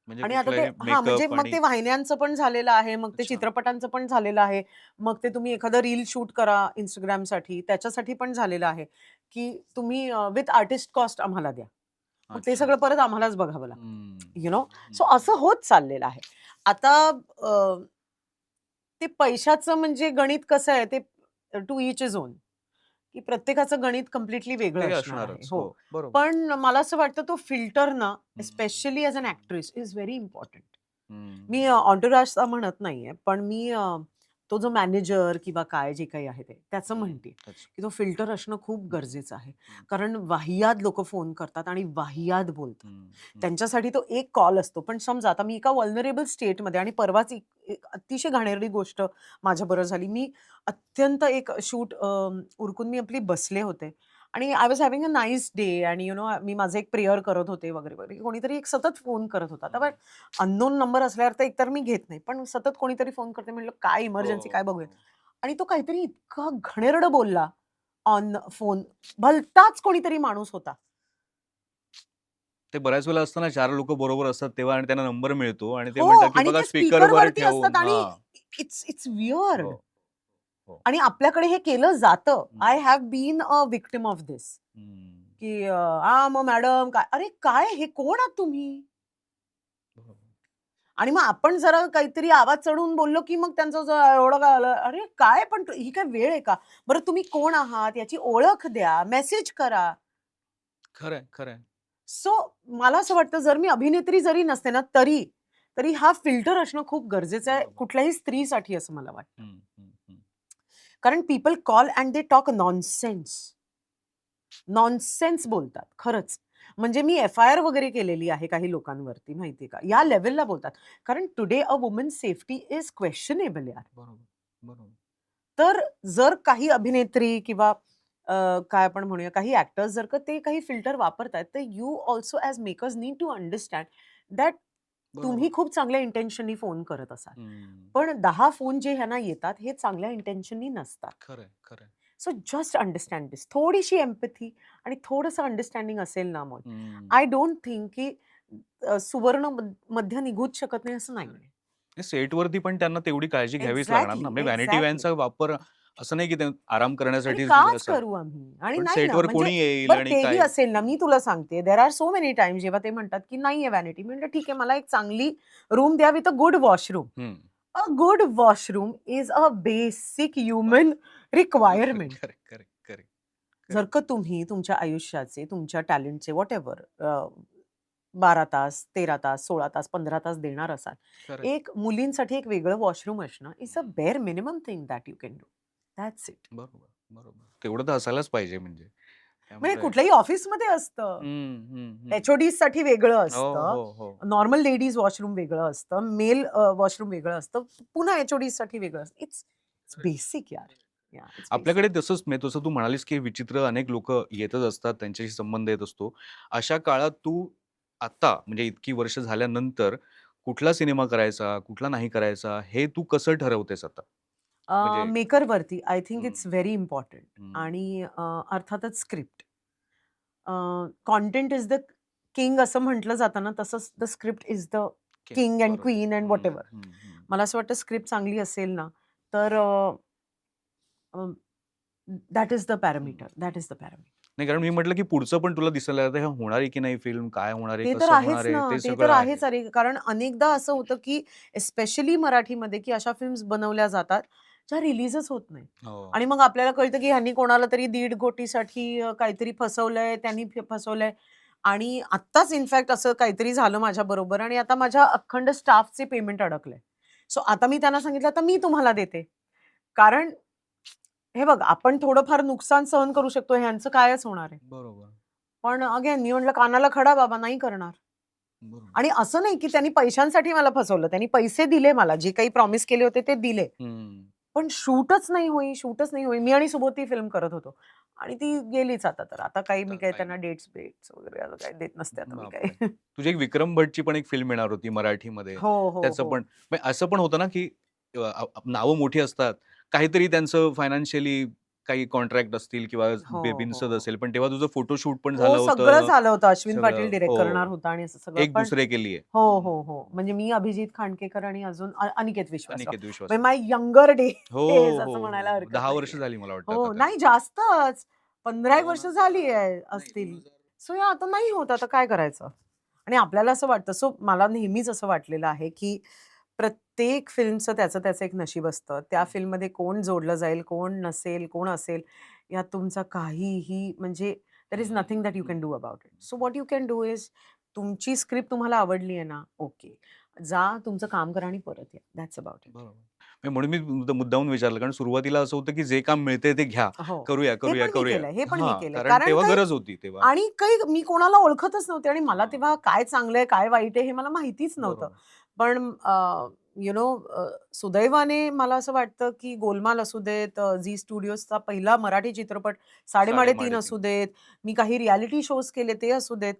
म्हणजे आणि आता ते कुठलाही म्हणजे मेकअप मग आणि ते वाहिन्यांचं पण झालेलं आहे, मग ते अच्छा. चित्रपटांचं पण झालेलं आहे. मग ते तुम्ही एखादं रील शूट करा Instagramसाठी, त्याच्यासाठी पण झालेलं आहे, की तुम्ही विथ आर्टिस्ट कॉस्ट आम्हाला द्या. मग ते अच्छा. सगळं परत आम्हालाच बघावं लागतं. हम्म, यू नो. सो हम्म. असं होत चाललेलं आहे. आता ते पैशाचं म्हणजे गणित कसं आहे ते टू ईच इज ओन, की प्रत्येकाचं गणित कम्प्लिटली वेगळं ते असणार आहे. असणारच. हो. हो, बरोबर. पण मला असं वाटतं तो फिल्टर ना, hmm, specially as an actress is very important. Hmm. मी एन्टोurageचा म्हणत नाहीये, पण मी तो जो मॅनेजर किंवा काय जे काही आहे ते, त्याचं हम्म. म्हणते, अच्छा. की तो फिल्टर असणं खूप गरजेचं आहे. हम्म, कारण वाहियात लोकं फोन करतात आणि वाहियात बोलतात. हम्म, हम्म. त्यांच्यासाठी तो एक कॉल असतो. पण समजा आता मी एका व्हल्नरेबल स्टेटमध्ये आणि परवाच एक एक अतिशय घाणेरडी गोष्ट माझ्याबरोबर झाली. मी अत्यंत एक शूट उरकून मी आपली बसले होते आणि I was having a nice day आणि यू नो मी माझं एक प्रेयर करत होते वगैरे, वगैरे. कोणीतरी एक सतत फोन करत होता. तर अननोन नंबर असल्यावर तर एकतर मी घेत नाही. पण सतत कोणीतरी फोन करते म्हटलं काय हो, इमर्जन्सी काय बघूयात. हो. आणि तो काहीतरी इतका घणेरडं बोलला ऑन फोन. भलताच कोणीतरी माणूस होता. ते बऱ्याच वेळेला असतं ना, 4 लोकं बरोबर असतात तेव्हा आणि त्यांना नंबर मिळतो आणि ते हो म्हणतात, की आणि बघा ते स्पीकरवर स्पीकरवरती असतात ठेवून आणि हां. It's it's weird. हो, हो. आणि आपल्याकडे हे केलं जातं. हं. I have been a victim of this. हं. की हां, मग मॅडम काय अरे काय हे कोण आहात तुम्ही? बरोबर. आणि मग आपण जरा काहीतरी आवाज चढवून बोललो, की मग त्यांचं एवढं काय आलं, अरे काय पण ही काय वेळ आहे का? बरं तुम्ही कोण आहात याची ओळख द्या, मेसेज करा. खरंय, खरंय. सो मला असं वाटतं जर मी अभिनेत्री जरी नसते ना, तरी तरी हा फिल्टर असणं खूप गरजेचं आहे बरोबर. कुठल्याही स्त्रीसाठी असं मला वाटतं. हं, हं, हं. कारण people call and they talk nonsense. Nonsense बोलतात खरंच. म्हणजे मी एफ-आय-आर वगैरे केलेली आहे काही लोकांवरती माहिती का? या लेव्हलला बोलतात. कारण today a women's safety is questionable यार. बरोबर, बरोबर. तर जर काही अभिनेत्री किंवा काय आपण म्हणूया काही ॲक्टर्स जर का ते काही फिल्टर वापरतायत, तर you also as makers need to understand that बरोबर. तुम्ही खूप चांगल्या इंटेन्शननी फोन करत असाल. हं. पण 10 फोन जे ह्यांना येतात, हे चांगल्या इंटेन्शननी नसतात. खरंय, खरंय. सो जस्ट अंडरस्टँड दिस. थोडीशी एम्पॅथी आणि थोडंसं अंडरस्टँडिंग असेल ना मग, हं. आय डोंट थिंक की सुवर्ण मध्य निघूच शकत नाही असं नाहीये. सेटवरती पण त्यांना तेवढी काळजी घ्यावीच लागणार ना. एक्झॅक्टली, म्हणजे व्हॅनिटी एक्झॅक्टली. व्हॅनचा वापर असं नाही, की ते आराम आणि करण्यासाठीच तिकडे काच असाल. करू आम्ही? आणि पण नाही ना, सेटवर म्हणजे कोणी येईल बरं आणि तेही काय असेल ना, मी तुला सांगते there are so many times जेव्हा ते म्हणतात, की नाहीये व्हॅनिटी. मी म्हटलं ठीक आहे, मला एक चांगली रूम द्या with a good washroom. Hmm. A good washroom is a basic human correct, requirement. Correct, correct, correct, जर करेक्ट. का तुम्ही तुमच्या आयुष्याचे, तुमच्या टॅलेंटचे व्हॉटएव्हर 12 तास, 13 तास, 16 तास, 15 तास देणार असाल. करेक्ट. एक मुलींसाठी एक वेगळं वॉशरूम असणं इज अ हं. Bare minimum thing that you can do. That's it. बरोबर, बरोबर. तेवढं तर असायलाच पाहिजे म्हणजे. म्हणजे त्यामुळे कुठल्याही ऑफिसमध्ये असतं. हं, हं, हं. एच-ओ-डीजसाठी वेगळं हो, असतं. हो, हो. नॉर्मल लेडीज वॉशरूम वेगळं असतं. मेल वॉशरूम वेगळं असतं. पुन्हा एच-ओ-डीजसाठी वेगळं असतं. इट्स इट्स बेसिक यार. Yeah, it's basic. आपल्याकडे तसंच म्हणजे तसं तू म्हणालीस, की विचित्र अनेक लोकं येतच असतात, त्यांच्याशी संबंध येत असतो. अशा काळात तू आता म्हणजे इतकी वर्ष झाल्यानंतर कुठला सिनेमा करायचा, कुठला नाही करायचा, हे तू कसं ठरवतेस आता? म्हणजे मेकरवरती आय थिंक हं, इट्स व्हेरी इम्पॉर्टंट हं. आणि अर्थातच script. Content is the king असं म्हटलं जातं ना, तसंच the script is the okay. King and बरोबर. क्वीन अँड हं, व्हॉटएव्हर. हं, हं. मला असं वाटतं स्क्रिप्ट चांगली असेल ना, तर दॅट इज द हं. Parameter. That is the parameter. नाही कारण मी म्हटलं, की पुढचं पण तुला दिसायला लागलं, हे होणार आहे की नाही फिल्म, काय होणार आहे, ते तर कसं आहेच होणार आहे, ना, ते ते तर सगळं आहे. आहेच अरे. कारण अनेकदा असं होतं, की स्पेशली मराठीमध्ये, की अशा फिल्म्स बनवल्या जातात, ज्या रिलीजच होत नाहीत. हो. आणि मग आपल्याला कळतं, की ह्यांनी कोणाला तरी 1.5 कोटीसाठी काहीतरी फसवलंय, त्यांनी फसवलंय. आणि आत्ताच इनफॅक्ट असं काहीतरी झालं माझ्याबरोबर आणि आता माझ्या अखंड स्टाफचे पेमेंट अडकलंय. सो आता मी त्यांना सांगितलं, "आता मी तुम्हाला देते." कारण हे बघ, आपण थोडंफार नुकसान सहन करू शकतो, ह्यांचं कायच होणार आहे. बरोबर. पण अगेन मी म्हटलं, "कानाला खडा बाबा, नाही करणार." बरोबर. आणि असं नाही की त्यांनी पैशांसाठी मला फसवलं. त्यांनी पैसे दिले मला. जे काही प्रॉमिस केले होते ते दिले. हम्म. पण शूटच नाही होई, शूटच नाही होई. मी आणि सुबोध ती फिल्म करत होतो आणि ती गेलीच आता तर. आता काही मी आता काही काय त्यांना डेट्स वगैरे असं काही देत नसते आता मी बापरे! काही. तुझी एक विक्रम भट्टची पण एक फिल्म येणार होती मराठीमध्ये. हो, हो, त्याचं हो. पण म्हणजे असं पण होतं ना, की नावं मोठी असतात. काहीतरी त्यांचं फायनान्शियली काही कॉन्ट्रॅक्ट असतील किंवा हो, बिनसत हो. असेल. पण तेव्हा तुझं फोटोशूट पण हो, झालं सगळं होतं. झालं होतं. अश्विन पाटील सगळं. डिरेक्ट करणार हो. होता आणि असं सगळं. एक पण दुसरे के लिए. हो, हो, हो. म्हणजे मी, अभिजित खांडकेकर आणि अजून अनिकेत विश्वासराव. अनिकेत म्हणजे विश्वासराव. माय यंगर हो, डेज हो, असं म्हणायला हो. हरकत 10 वर्ष नाहीये. झाली मला वाटतं आता हो, त्याला. नाही जास्तच. 15 एक वर्ष झाली 2000 नाही असतील. 2000 सो या आता नाही होत. आता काय करायचं? आणि आपल्याला असं वाटतं. सो मला नेहमीच असं वाटलेलं आहे, की प्रत्येक फिल्मचं त्याचं एक नशीब असतं. त्या फिल्ममध्ये कोण जोडलं जाईल, कोण नसेल, कोण असेल, यात तुमचा काहीही म्हणजे there is nothing that you can do about it. So what you can do is तुमची स्क्रिप्ट तुम्हाला आवडली आहे ना, ओके. जा तुमचं काम करा आणि परत या. That's about it. बरोबर. म्हणून मी मुद्दामून विचारलं कारण सुरुवातीला असं होतं, की जे काम मिळतंय ते घ्या. हो. करूया, हे करूया, पण मी करूया. केलंय, हे पण मी हां, केलंय. कारण कारण तेव्हा काय गरज होती तेव्हा. आणि काही मी कोणाला ओळखतच नव्हते आणि मला हां. तेव्हा काय चांगलंय, काय वाईट आहे हे मला माहितीच नव्हतं. बरोबर. पण यू नो सुदैवाने मला असं वाटतं, की गोलमाल असू देत, झी स्टुडिओजचा पहिला मराठी चित्रपट साडेमाडे 3 साडेमाडे असू 3. देत, मी काही रिएलिटी शोज केले ते असू देत,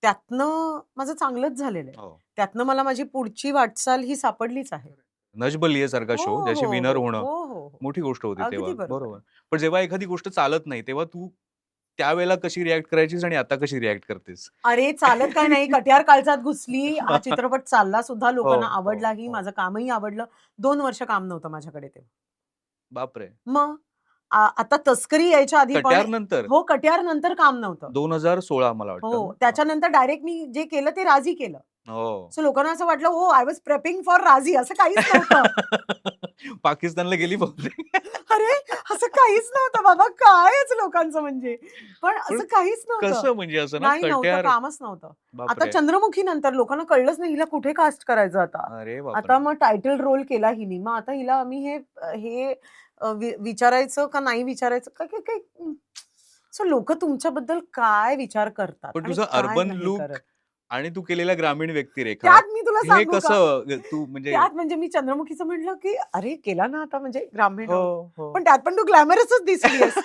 त्यातनं माझं चांगलंच झालेलं आहे. हो. त्यातनं मला माझी पुढची वाटचाल ही सापडलीच आहे. नच बलिये सारखा हो, शो ज्याचे हो, विनर हो. होणं हो, हो, हो. मोठी गोष्ट होती तेव्हा. अगदी बरोबर बरोबर. आहे. पण जेव्हा एखादी गोष्ट चालत नाही, तेव्हा तू त्यावेळेला कशी रिएक्ट करायचीस आणि आता कशी रिएक्ट करतेस? अरे, चालत काय नाही, कट्यार काळजात घुसली. हा चित्रपट चालला सुद्धा, हो, लोकांना हो, आवडलाही, हो. माझं कामही आवडलं. 2 वर्ष काम नव्हतं माझ्याकडे तेव्हा. बापरे! मग आता तस्करी यायच्या आधी पण कट्यार नंतर हो, कट्यार नंतर काम नव्हतं. 2016 मला वाटतं हो, ना? हां. त्याच्यानंतर डायरेक्ट मी जे केलं ते राजी केलं. हो. सो लोकांना असं वाटलं, "हो, आय वाज प्रेपिंग फॉर राजी." असं काहीच नव्हतं. पाकिस्तानला गेली बहुतेक. अरे, असं काहीच नव्हतं बाबा, कायच लोकांचं म्हणजे. पण पण असं काहीच नव्हतं. कसं म्हणजे असं ना नाही, नव्हतं, कट्यार कामच नव्हतं. आता बापरे! चंद्रमुखी नंतर लोकांना कळलंच नाही हिला कुठे कास्ट करायचं आता. अरे आता बापरे! मग टायटल रोल केला हिने. मग आता हिला आम्ही हे विचारायचं का नाही विचारायचं? काय काय काय सो लोकं तुमच्याबद्दल काय विचार करतात पण आणि तुझं काय अर्बन नाही लूक करत. आणि तू केलेल्या ग्रामीण व्यक्तिरेखा, त्यात मी तुला हे सांगू का? कसं तू म्हणजे त्यात म्हणजे मी चंद्रमुखीचं म्हटलं, की "अरे, केला ना आता म्हणजे ग्रामीण हो, आहोत." हो. पण त्यात पण तू ग्लॅमरसच दिसली आहेस.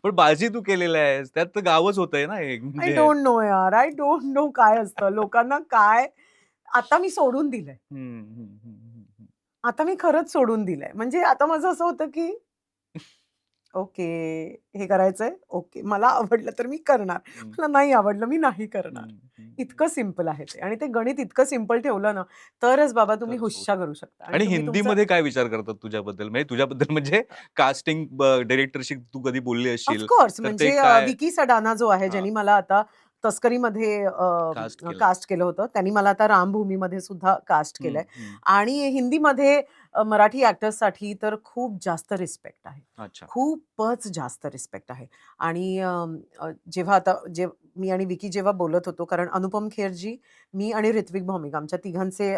पण बाजी तू केलेला आहेस. त्यात तर गावच होतंय ना एक आय म्हणजे. डोंट नो यार. आय डोंट नो काय असतं. लोकांना काय आता मी सोडून दिलंय. हं, हं, हं, हं, हं. आता मी खरंच सोडून दिलंय. म्हणजे आता माझं असं होतं, की ओके, हे करायचंय, ओके. मला आवडलं तर मी करणार. हं, मला नाही आवडलं मी नाही हं, करणार. हं, हं. इतकं सिंपल आहे ते आणि ते गणित इतकं सिंपल ठेवलं ना, तरच बाबा तुम्ही खरंच होऊ हुश्शा शकतं. करू शकता आणि आणि तुम्ही तुमचं हिंदीमध्ये काय विचार करतात तुझ्याबद्दल? म्हणजे तुझ्याबद्दल म्हणजे कास्टिंग डायरेक्टरशी तू कधी बोलली ऑफ असशील, कोर्स तर ते म्हणजे काय विकी सडाना जो आहे, हां, ज्यांनी मला आता तस्करीमध्ये कास्ट केलं. कास्ट केलं होतं. त्यांनी मला आता रामभूमीमध्ये सुद्धा कास्ट हं, केलंय हं. आणि हिंदीमध्ये मराठी ॲक्टर्ससाठी तर खूप जास्त रिस्पेक्ट आहे. अच्छा. खूपच जास्त रिस्पेक्ट आहे आणि जेव्हा आता मी आणि विकी जेव्हा बोलत होतो, कारण अनुपम खेरजी, मी आणि ऋत्विक भौमिक आमच्या तिघांचे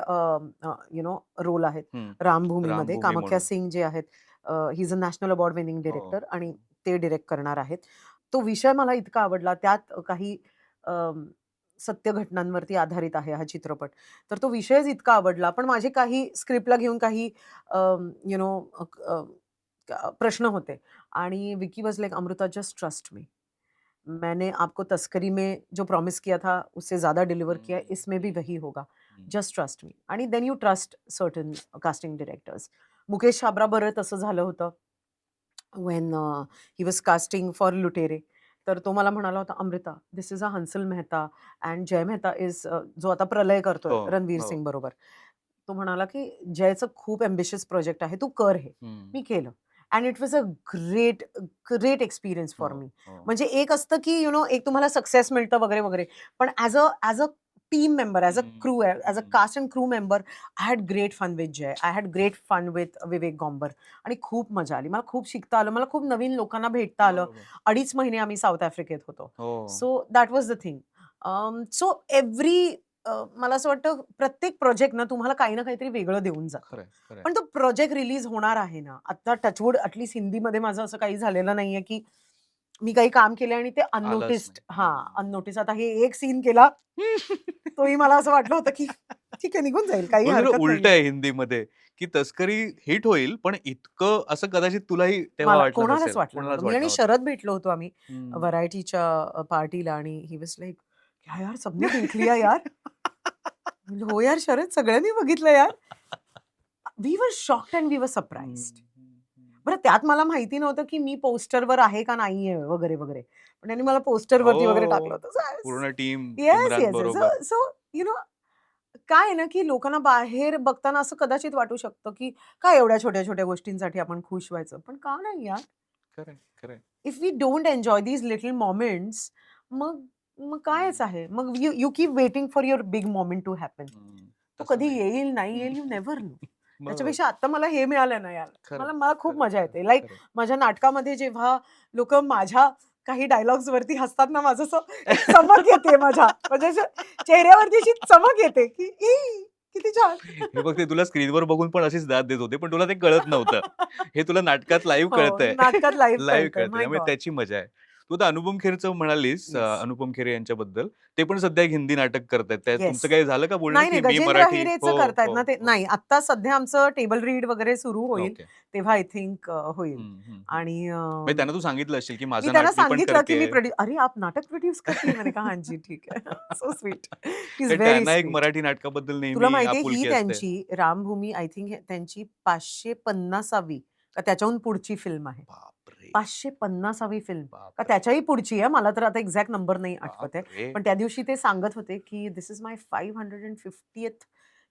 रोल आहेत हं. रामभूमीमध्ये. रामभूमी कामाख्या म्हणून. सिंग जे आहेत, he is a national award winning हो, डायरेक्टर आणि हो. ते डिरेक्ट करणार आहेत. तो विषय मला इतका आवडला. त्यात काही सत्य घटनांवरती आधारित आहे हा चित्रपट. तर तो विषयच इतका आवडला. पण माझे काही स्क्रिप्टला घेऊन काही यू नो प्रश्न होते आणि Vicky was like, "Amrita just trust me. मैंने आपको तस्करी में जो प्रॉमिस किया था उससे ज़्यादा डिलिवर किया है, हं, इसमें भी वही होगा. हं. Just trust me." आणि then you trust certain casting directors. Mukesh छाबराबरोबर तसं झालं होतं. When he was casting for लुटेरे. तर तो मला म्हणाला होता, "Amrita, this is a Hansal Mehta and Jay Mehta is" जो आता प्रलय करतोय हो, रणवीर हो. सिंग बरोबर. तो म्हणाला, की "जयचं खूप एम्बिशियस प्रोजेक्ट आहे. तू कर हे." हं. मी केलं and it was a great, great experience हो, फॉर मी. हो. म्हणजे एक असतं, की एक तुम्हाला सक्सेस मिळतं वगैरे, वगैरे. पण as a team member, as a hmm, crew, as a hmm. Cast and crew member, I had great fun with Jay. I had great fun with Vivek Gomber आणि खूप मजा आली. मला खूप शिकता आलं. मला खूप नवीन लोकांना भेटता आलं. बरोबर. 2.5 महिने आम्ही साऊथ आफ्रिकेत होतो. हो. सो दॅट वाज द थिंग. सो मला असं वाटतं प्रत्येक प्रोजेक्ट ना तुम्हाला काही ना काहीतरी वेगळं देऊन जातं. खरंय, खरंय. पण तो प्रोजेक्ट रिलीज होणार आहे ना, आता टचवूड ॲटलीस्ट हिंदीमध्ये माझं असं काही झालेलं नाहीये, की मी काही काम केलं आणि ते आलंच अननोटिस्ड नाही. अननोटिस आता हे एक सीन केला तोही मला असं वाटलं होतं की ठीक आहे निघून जाईल काही मग जरा हरकत उलट नाहीये. आहे हिंदीमध्ये, की तस्करी हिट होईल, पण इतकं असं कदाचित तुलाही तेव्हा मला वाटलं कोणालाच नसेल. वाटलं कोणालाच नव्हतं. मी वाटलं आणि नव्हतं. शरद भेटलो होतो आम्ही हं. व्हरायटीच्या पार्टीला आणि ही वाज लाइक, "क्या यार सबने देख लिया यार." म्हणलं, "हो यार शरद सगळ्यांनी बघितलं यार." We were shocked and we were surprised. बरं त्यात मला माहिती नव्हतं की मी पोस्टरवर आहे का नाहीये वगैरे, वगैरे. पण त्यांनी मला पोस्टरवरती वगैरे टाकलं हो. होतं. सो आय पूर्ण team yes, Imran yes, yes. बरोबर. सो सो यू नो काय आहे ना, की लोकांना बाहेर बघताना असं कदाचित वाटू शकतं, की काय एवढ्या छोट्या-छोट्या गोष्टींसाठी आपण खुश व्हायचं. पण का नाही यार? खरंय, खरंय. If we don't enjoy these little moments मग मग कायच आहे? मग you you keep waiting for your big moment to happen. हं. तो तसं कधी नाही. येईल, नाही हं. येईल, यू नेव्हर नो. बरोबर. त्याच्यापेक्षा आता मला हे मिळालं ना यार, खरंय, मला मला खूप खरंय, मजा खरंय, येते. लाइक खरंय. माझ्या नाटकामध्ये जेव्हा लोकं माझ्या काही डायलॉग्सवरती हसतात ना, माझं असं एक चमक येते माझ्या असं चेहऱ्यावरती अशी चमक येते, की ई किती छान. हे बघ ते तुला स्क्रीनवर बघून पण अशीच दाद देत होते, पण तुला ते कळत नव्हतं. हे तुला नाटकात लाईव्ह हो, कळतंय. नाटकात लाईव्ह लाईव्ह कळतंय. कळतंय. माय त्यामुळे गॉड! त्याची मजा आहे. तू आता अनुपम खेरचं म्हणालीस, येस, अनुपम खेर यांच्याबद्दल. ते पण सध्या एक हिंदी नाटक करतायत. त्यात येस. तुमचं काही झालं का बोलणं, नाही, की नाही. मी गजेंद्र मराठी अहिरेचं हो, करतायत हो, ना ते हो. नाही. आत्ता सध्या आमचं टेबल रीड वगैरे सुरू होईल. ओके. तेव्हा आय थिंक होईल. हं, हं, हं. आणि म्हणजे त्यांना तू सांगितलं असेल, की मी माझं त्यांना मी पण सांगितलं, की मी करतेय. "अरे आप नाटक प्रोड्यूस करती है?" मैंने कहा, "हाँ जी, ठीक है." So sweet. ही इज कारण व्हेरी त्यांना एक स्वीट. मराठी नाटकाबद्दल तुला नेहमी माहितीये ही आपुलकी असते. त्यांची रामभूमी आय थिंक त्यांची 550वी का त्याच्याहून पुढची फिल्म आहे. बापरे! 550वी फिल्म का बापरे! त्याच्याही पुढची आहे. मला तर आता एक्झॅक्ट नंबर नाही आठवत आहे. बापरे! पण त्या दिवशी ते सांगत होते, की "दिस इज माय 550th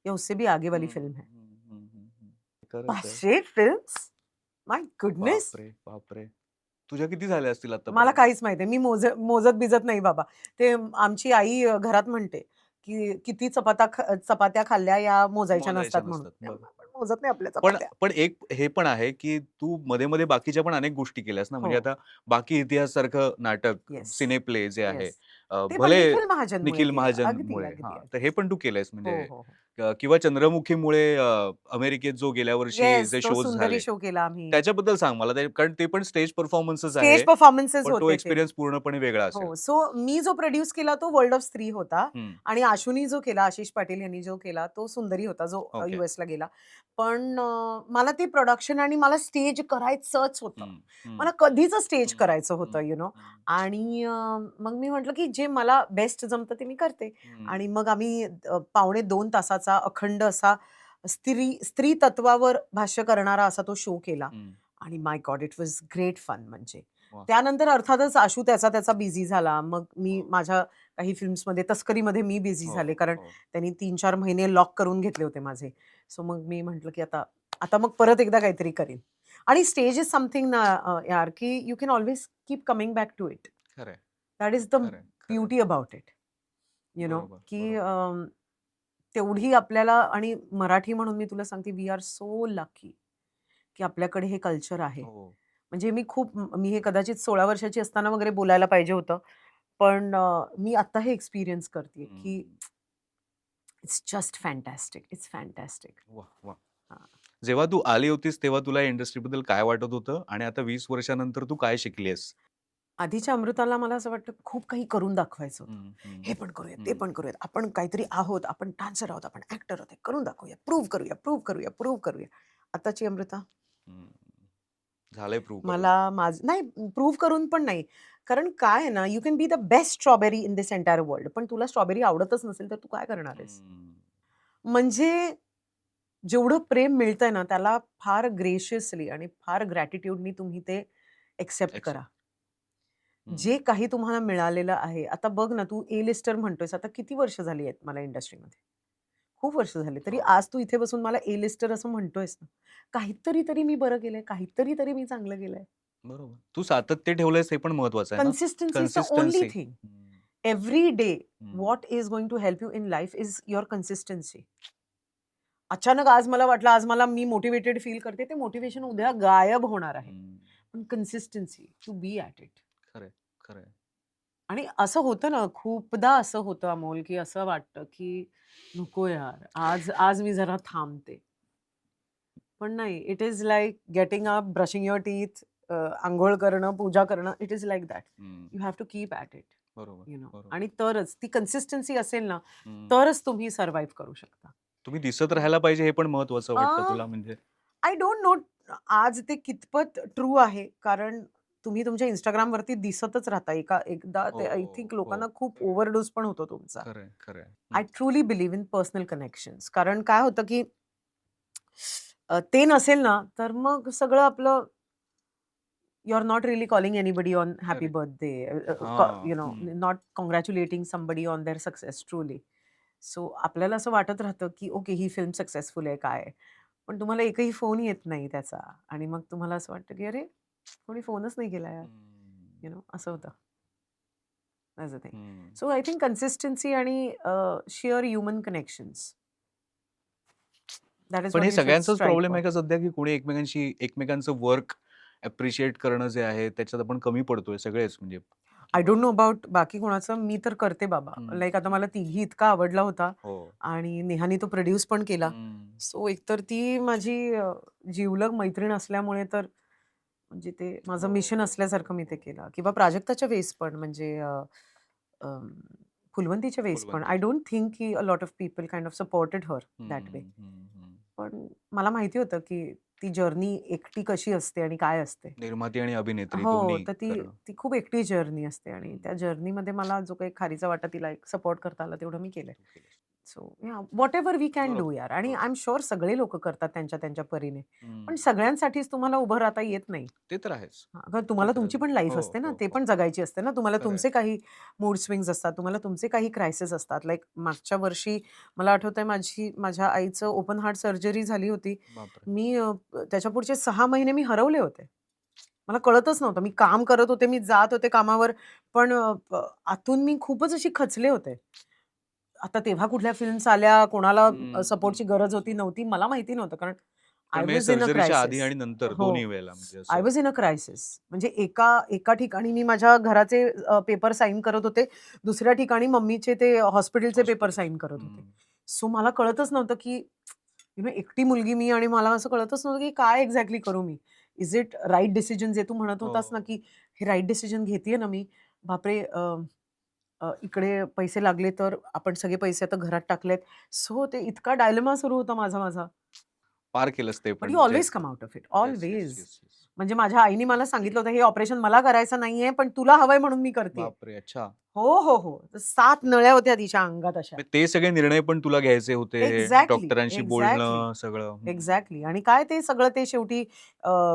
या उससे भी आगे वाली हं, फिल्म है." हं, हं, हं, हं. खरंच आहे. 500 फिल्म्स? माय गुडनेस! बापरे! बापरे! तुझ्या किती झाल्या असतील मला आतापर्यंत? काहीच माहीत नाही. मी मोजत-बिजत नाही बाबा. ते आमची आई घरात म्हणते, की "किती चपात्या खाल्ल्या या मोजायच्या मोजायच्या नसतात" म्हणून. नसतात. बघ. आपण मोजत नाही आपल्या पण चपात्या. पण एक हे पण आहे, की तू मध्ये-मध्ये बाकीच्या पण अनेक गोष्टी केल्यास ना, हो. म्हणजे आता बाकी इतिहाससारखं नाटक, येस, सिनेप्ले जे आहे, येस. ते पण भले निखिल महाजनमुळे निखिल केलं. अगदी, महाजनमुळे अगदी, हां, अगदी. तर हे पण तू केलंयस हो, म्हणजे हो, हो. किंवा चंद्रमुखीमुळे अमेरिकेत जो गेल्या वर्षी येस, जे तो शोज सुंदरी झाले, शो केला आम्ही. त्याच्याबद्दल सांग मला ते कारण ते पण स्टेज परफॉर्मन्सच स्टेज आहे. परफॉर्मन्सेस पण तो होते ते. एक्सपिरियन्स पूर्णपणे वेगळा असेल. हो. सो मी जो प्रोड्यूस केला तो वर्ल्ड ऑफ स्त्री होता हं, आणि आशूनी जो केला, आशिष पाटील यांनी जो केला तो सुंदरी होता, जो ओके. यूएसला गेला. पण मला ते प्रोडक्शन आणि मला स्टेज करायचंच होतं. हं, हं, मला कधीच स्टेज हं, करायचं हं, होतं, यू नो. हं, आणि मग मी म्हटलं, की जे मला बेस्ट जमतं ते मी करते. हं, आणि मग आम्ही पावणे 2 तासाचा अखंड असा स्त्री तत्वावर भाष्य करणारा असा तो शो केला. हं. आणि my god it was great fun म्हणजे. वाह! त्यानंतर अर्थातच आशू त्याचा बिझी झाला. मग मी हो, माझ्या काही फिल्म्समध्ये तस्करीमध्ये मी बिझी हो, झाले. कारण हो. त्यांनी 3-4 महिने लॉक करून घेतले होते माझे. सो मग मी म्हटलं, की आता आता मग परत एकदा काहीतरी करीन. आणि स्टेज इज समथिंग ना यार, की you can always keep coming back to it. खरंय, दॅट इज द खरंय, खरंय. Beauty about it. You know, बरोबर, की बरोबर. तेवढी आपल्याला आणि मराठी म्हणून मी तुला सांगते वी आर सो लकी, की आपल्याकडे हे कल्चर आहे. हो. म्हणजे मी हे कदाचित 16 वर्षाची असताना वगैरे बोलायला पाहिजे होतं. पण मी आता हे एक्सपिरियन्स करतेय, हं. की it's just fantastic. It's fantastic. वाह! वाह! हां. जेव्हा तू आली होतीस तेव्हा तुला इंडस्ट्रीबद्दल काय वाटत होतं? आणि आता 20 वर्षानंतर तू काय शिकली आहेस? आधीच्या अमृताला मला असं वाटतं खूप काही करून दाखवायचं होतं. हं, हं, हे पण करूया, ते हं. पण करूयात. आपण काहीतरी आहोत, आपण डान्सर आहोत, आपण ॲक्टर आहोत. हे करून दाखवूया, प्रूव्ह करूया, प्रूव्ह करूया, प्रूव्ह करूया. आताची अमृता हं. झालंय प्रूव्ह करून. मला नाही प्रूव्ह करून पण नाही. कारण काय आहे ना, you can be the best strawberry in this entire world. पण तुला स्ट्रॉबेरी आवडतच नसेल, तर तू काय करणार आहेस? हं. म्हणजे जेवढं प्रेम मिळतंय ना, त्याला फार ग्रेशियसली आणि फार ग्रॅटिट्यूडनी तुम्ही ते एक्सेप्ट करा. एक्सेप्ट. हं. जे काही तुम्हाला मिळालेलं आहे. आता बघ ना, तू ए लिस्टर म्हणतोयस. आता किती वर्ष झाली आहेत मला इंडस्ट्रीमध्ये? खूप वर्ष झाली. तरी हो. आज तू इथे बसून मला ए लिस्टर असं म्हणतोयस ना. काहीतरी तरी मी बरं केलंय, काहीतरी तरी मी चांगलं केलंय. बरोबर. तू सातत्य ठेवलंयस हे पण महत्वाचं आहे ना? Consistency is the only consistency. Thing. हं, एव्हरी डे हं. What is going to help you in life is your consistency. अचानक आज मला वाटलं, आज मी मोटिव्हेटेड फील करते. ते मोटिव्हेशन उद्या गायब होणार आहे. हं. पण consistency to be at it. खरंय, खरंय. आणि असं होतं ना, खूपदा असं होतं अमोल, की असं वाटतं, की नको यार, आज आज मी जरा थांबते. पण नाही, it is like getting up, brushing your teeth, अंघोळ करणं, पूजा करणं, it is like that. Hmm, you have to keep at it, बरोबर यू नो. बरोबर. आणि तरच ती कन्सिस्टन्सी असेल ना, हम्म. तरच तुम्ही सर्व्हाइव्ह करू शकता. तुम्ही दिसत राहायला पाहिजे हे पण महत्वाचं वाटतं तुला म्हणजे? आय डोंट नो आज ते कितपत ट्रू आहे. कारण तुम्ही तुमच्या Instagramवरती दिसतच राहता. एकदा ते आय थिंक हो लोकांना हो, खूप ओव्हरडोस पण होतो तुमचा. खरंय खरंय. I truly believe in personal connections. कारण काय होतं की ते नसेल ना, तर मग सगळं आपलं you are not really calling anybody on happy Correct. Birthday, हा. You know, not congratulating somebody on their success truly. So आपल्याला असं वाटत राहतं की ओके, ही फिल्म सक्सेसफुल आहे काय आहे. पण तुम्हाला एकही फोन येत नाही त्याचा आणि मग तुम्हाला असं वाटतं की अरे, कोणी फोनच नाही केला यार, यू नो, असं होतं. That's the thing. So I think consistency आणि sheer human connections, that is पण हे व्हॉट यू शुड सगळ्यांचाच स्ट्राईव्ह प्रॉब्लेम फॉर. आहे का सध्या, की कोणी एकमेकांचं वर्क अप्रिशिएट करणं जे आहे त्याच्यात आपण कमी पडतोय सगळेच म्हणजे? आय किंवा डोंट नो अबाउट बाकी कोणाचं. मी तर करते बाबा. हम्म, लाईक आता मला तिघी इतका आवडला होता हो. आणि नेहानी तो प्रोड्यूस पण केला. हम्म, सो एकतर ती माझी जिवलग मैत्रीण असल्यामुळे तर म्हणजे ते माझं हो मिशन हो असल्यासारखं मी ते हो. केलं. किंवा प्राजक्ताच्या वेळेस पण म्हणजे अम, फुलवंतीच्या वेळेस पण आय फुलवंतीच्या. डोंट थिंक की अ lot of people kind of supported her that way. हम्म. पण मला माहिती होतं की ती जर्नी एकटी कशी असते आणि काय असते. निर्माती आणि अभिनेत्री हो, दोन्ही तर ती करणं. ती खूप एकटी जर्नी असते आणि हम्म, त्या जर्नीमध्ये मला जो काही खारीचा वाटा तिला एक सपोर्ट करता आला तेवढं मी केलंय. तू केलंस. So whatever we can do बरोबर यार. आणि आय बरोबर. एम शुअर सगळे लोकं करतात त्यांच्या त्यांच्या परीने. पण हम्म, सगळ्यांसाठीच तुम्हाला उभं राहता येत नाही. ते तर आहेच. हां, कारण ते तुम्हाला तर तुमची आहेच. पण लाईफ हो असते ना, हो ते हो. पण जगायची असते ना. तुम्हाला खरंय. तुमचे काही मूड स्विंग्स असतात, तुम्हाला तुमचे काही क्रायसिस असतात. लाइक मागच्या वर्षी मला आठवतंय माझ्या आईचं ओपन हार्ट सर्जरी झाली होती. बापरे. मी त्याच्या पुढचे 6 महिने मी हरवले होते. मला कळतच नव्हतं. मी काम करत होते, मी जात होते कामावर, पण आतून मी खूपच अशी खचले होते. आता तेव्हा कुठल्या फिल्म्स आल्या, कोणाला सपोर्टची गरज होती, नव्हती, मला माहिती नव्हतं. कारण पण आय म्हणजे वॉज इन अ सर्जरीच्या आधी क्रायसिस. आणि नंतर हो. दोन्ही वेळेला म्हणजे आय असं. Was in a crisis. म्हणजे एका एका ठिकाणी मी माझ्या घराचे पेपर साइन करत होते. दुसऱ्या ठिकाणी मम्मीचे ते हॉस्पिटलचे पेपर हॉस्पिटलचे. साइन करत होते. सो मला कळतच नव्हतं की यू नो एकटी मुलगी मी आणि मला असं कळतच नव्हतं की काय एक्झॅक्टली करू मी? इज इट राइट डिसिजन जे तू म्हणत होतास ना, हो. की हे राइट डिसिजन घेतेय ना मी? बापरे! इकडे पैसे लागले तर आपण सगळे पैसे आता घरात टाकलेत. सो ते इतका डायलेमा सुरू होता माझा. पार केलंस ते बट पण यू म्हणजे. Always come out of it. Yes yes always. Yes yes. म्हणजे माझ्या आईने मला सांगितलं होतं, "हे ऑपरेशन मला करायचं नाहीये, पण तुला हवंय म्हणून मी करतेय." बापरे. अच्छा. हो. तर 7 नळ्या होत्या तिच्या अंगात अशा. म्हणजे ते सगळे निर्णय पण तुला घ्यायचे होते, एक्झॅक्टली, डॉक्टरांशी एक्झॅक्टली, बोलणं सगळं. एक्झॅक्टली. आणि काय ते सगळं ते शेवटी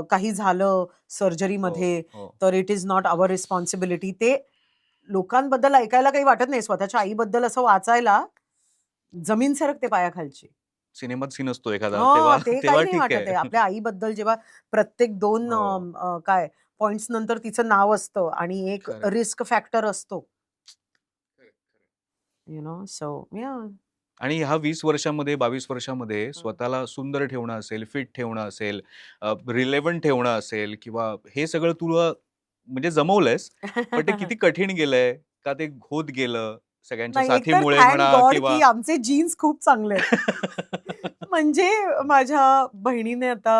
काही झालं हो सर्जरीमध्ये, हो. तर it is not our responsibility. ते लोकांबद्दल ऐकायला काही वाटत नाही. स्वतःच्या आईबद्दल असं वाचायला जमीन सरकते पायाखालची. सिनेमात सीन असतो एखादा तेव्हा हो, ते काही तेव्हा नाही ठीक वाटत आहे. आहे. आपल्या आईबद्दल जेव्हा प्रत्येक 2 हो. काय पॉइंट्स नंतर तिचं नाव असतं आणि एक खरंय. रिस्क फॅक्टर असतो. खरंय, खरंय. यू नो, सो या. आणि ह्या 20 वर्षामध्ये 22 वर्षामध्ये स्वतःला सुंदर ठेवणं असेल, फिट ठेवणं असेल, रिलेव्हंट ठेवणं असेल किंवा हे सगळं तुला म्हणजे जमवलंयस. पण ते किती कठीण गेलंय? का ते होत गेलं सगळ्यांच्या नाही, एकतर साथीमुळे थँक म्हणा गॉड की किंवा आमचे जीन्स खूप चांगले आहेत. म्हणजे माझ्या बहिणीने आता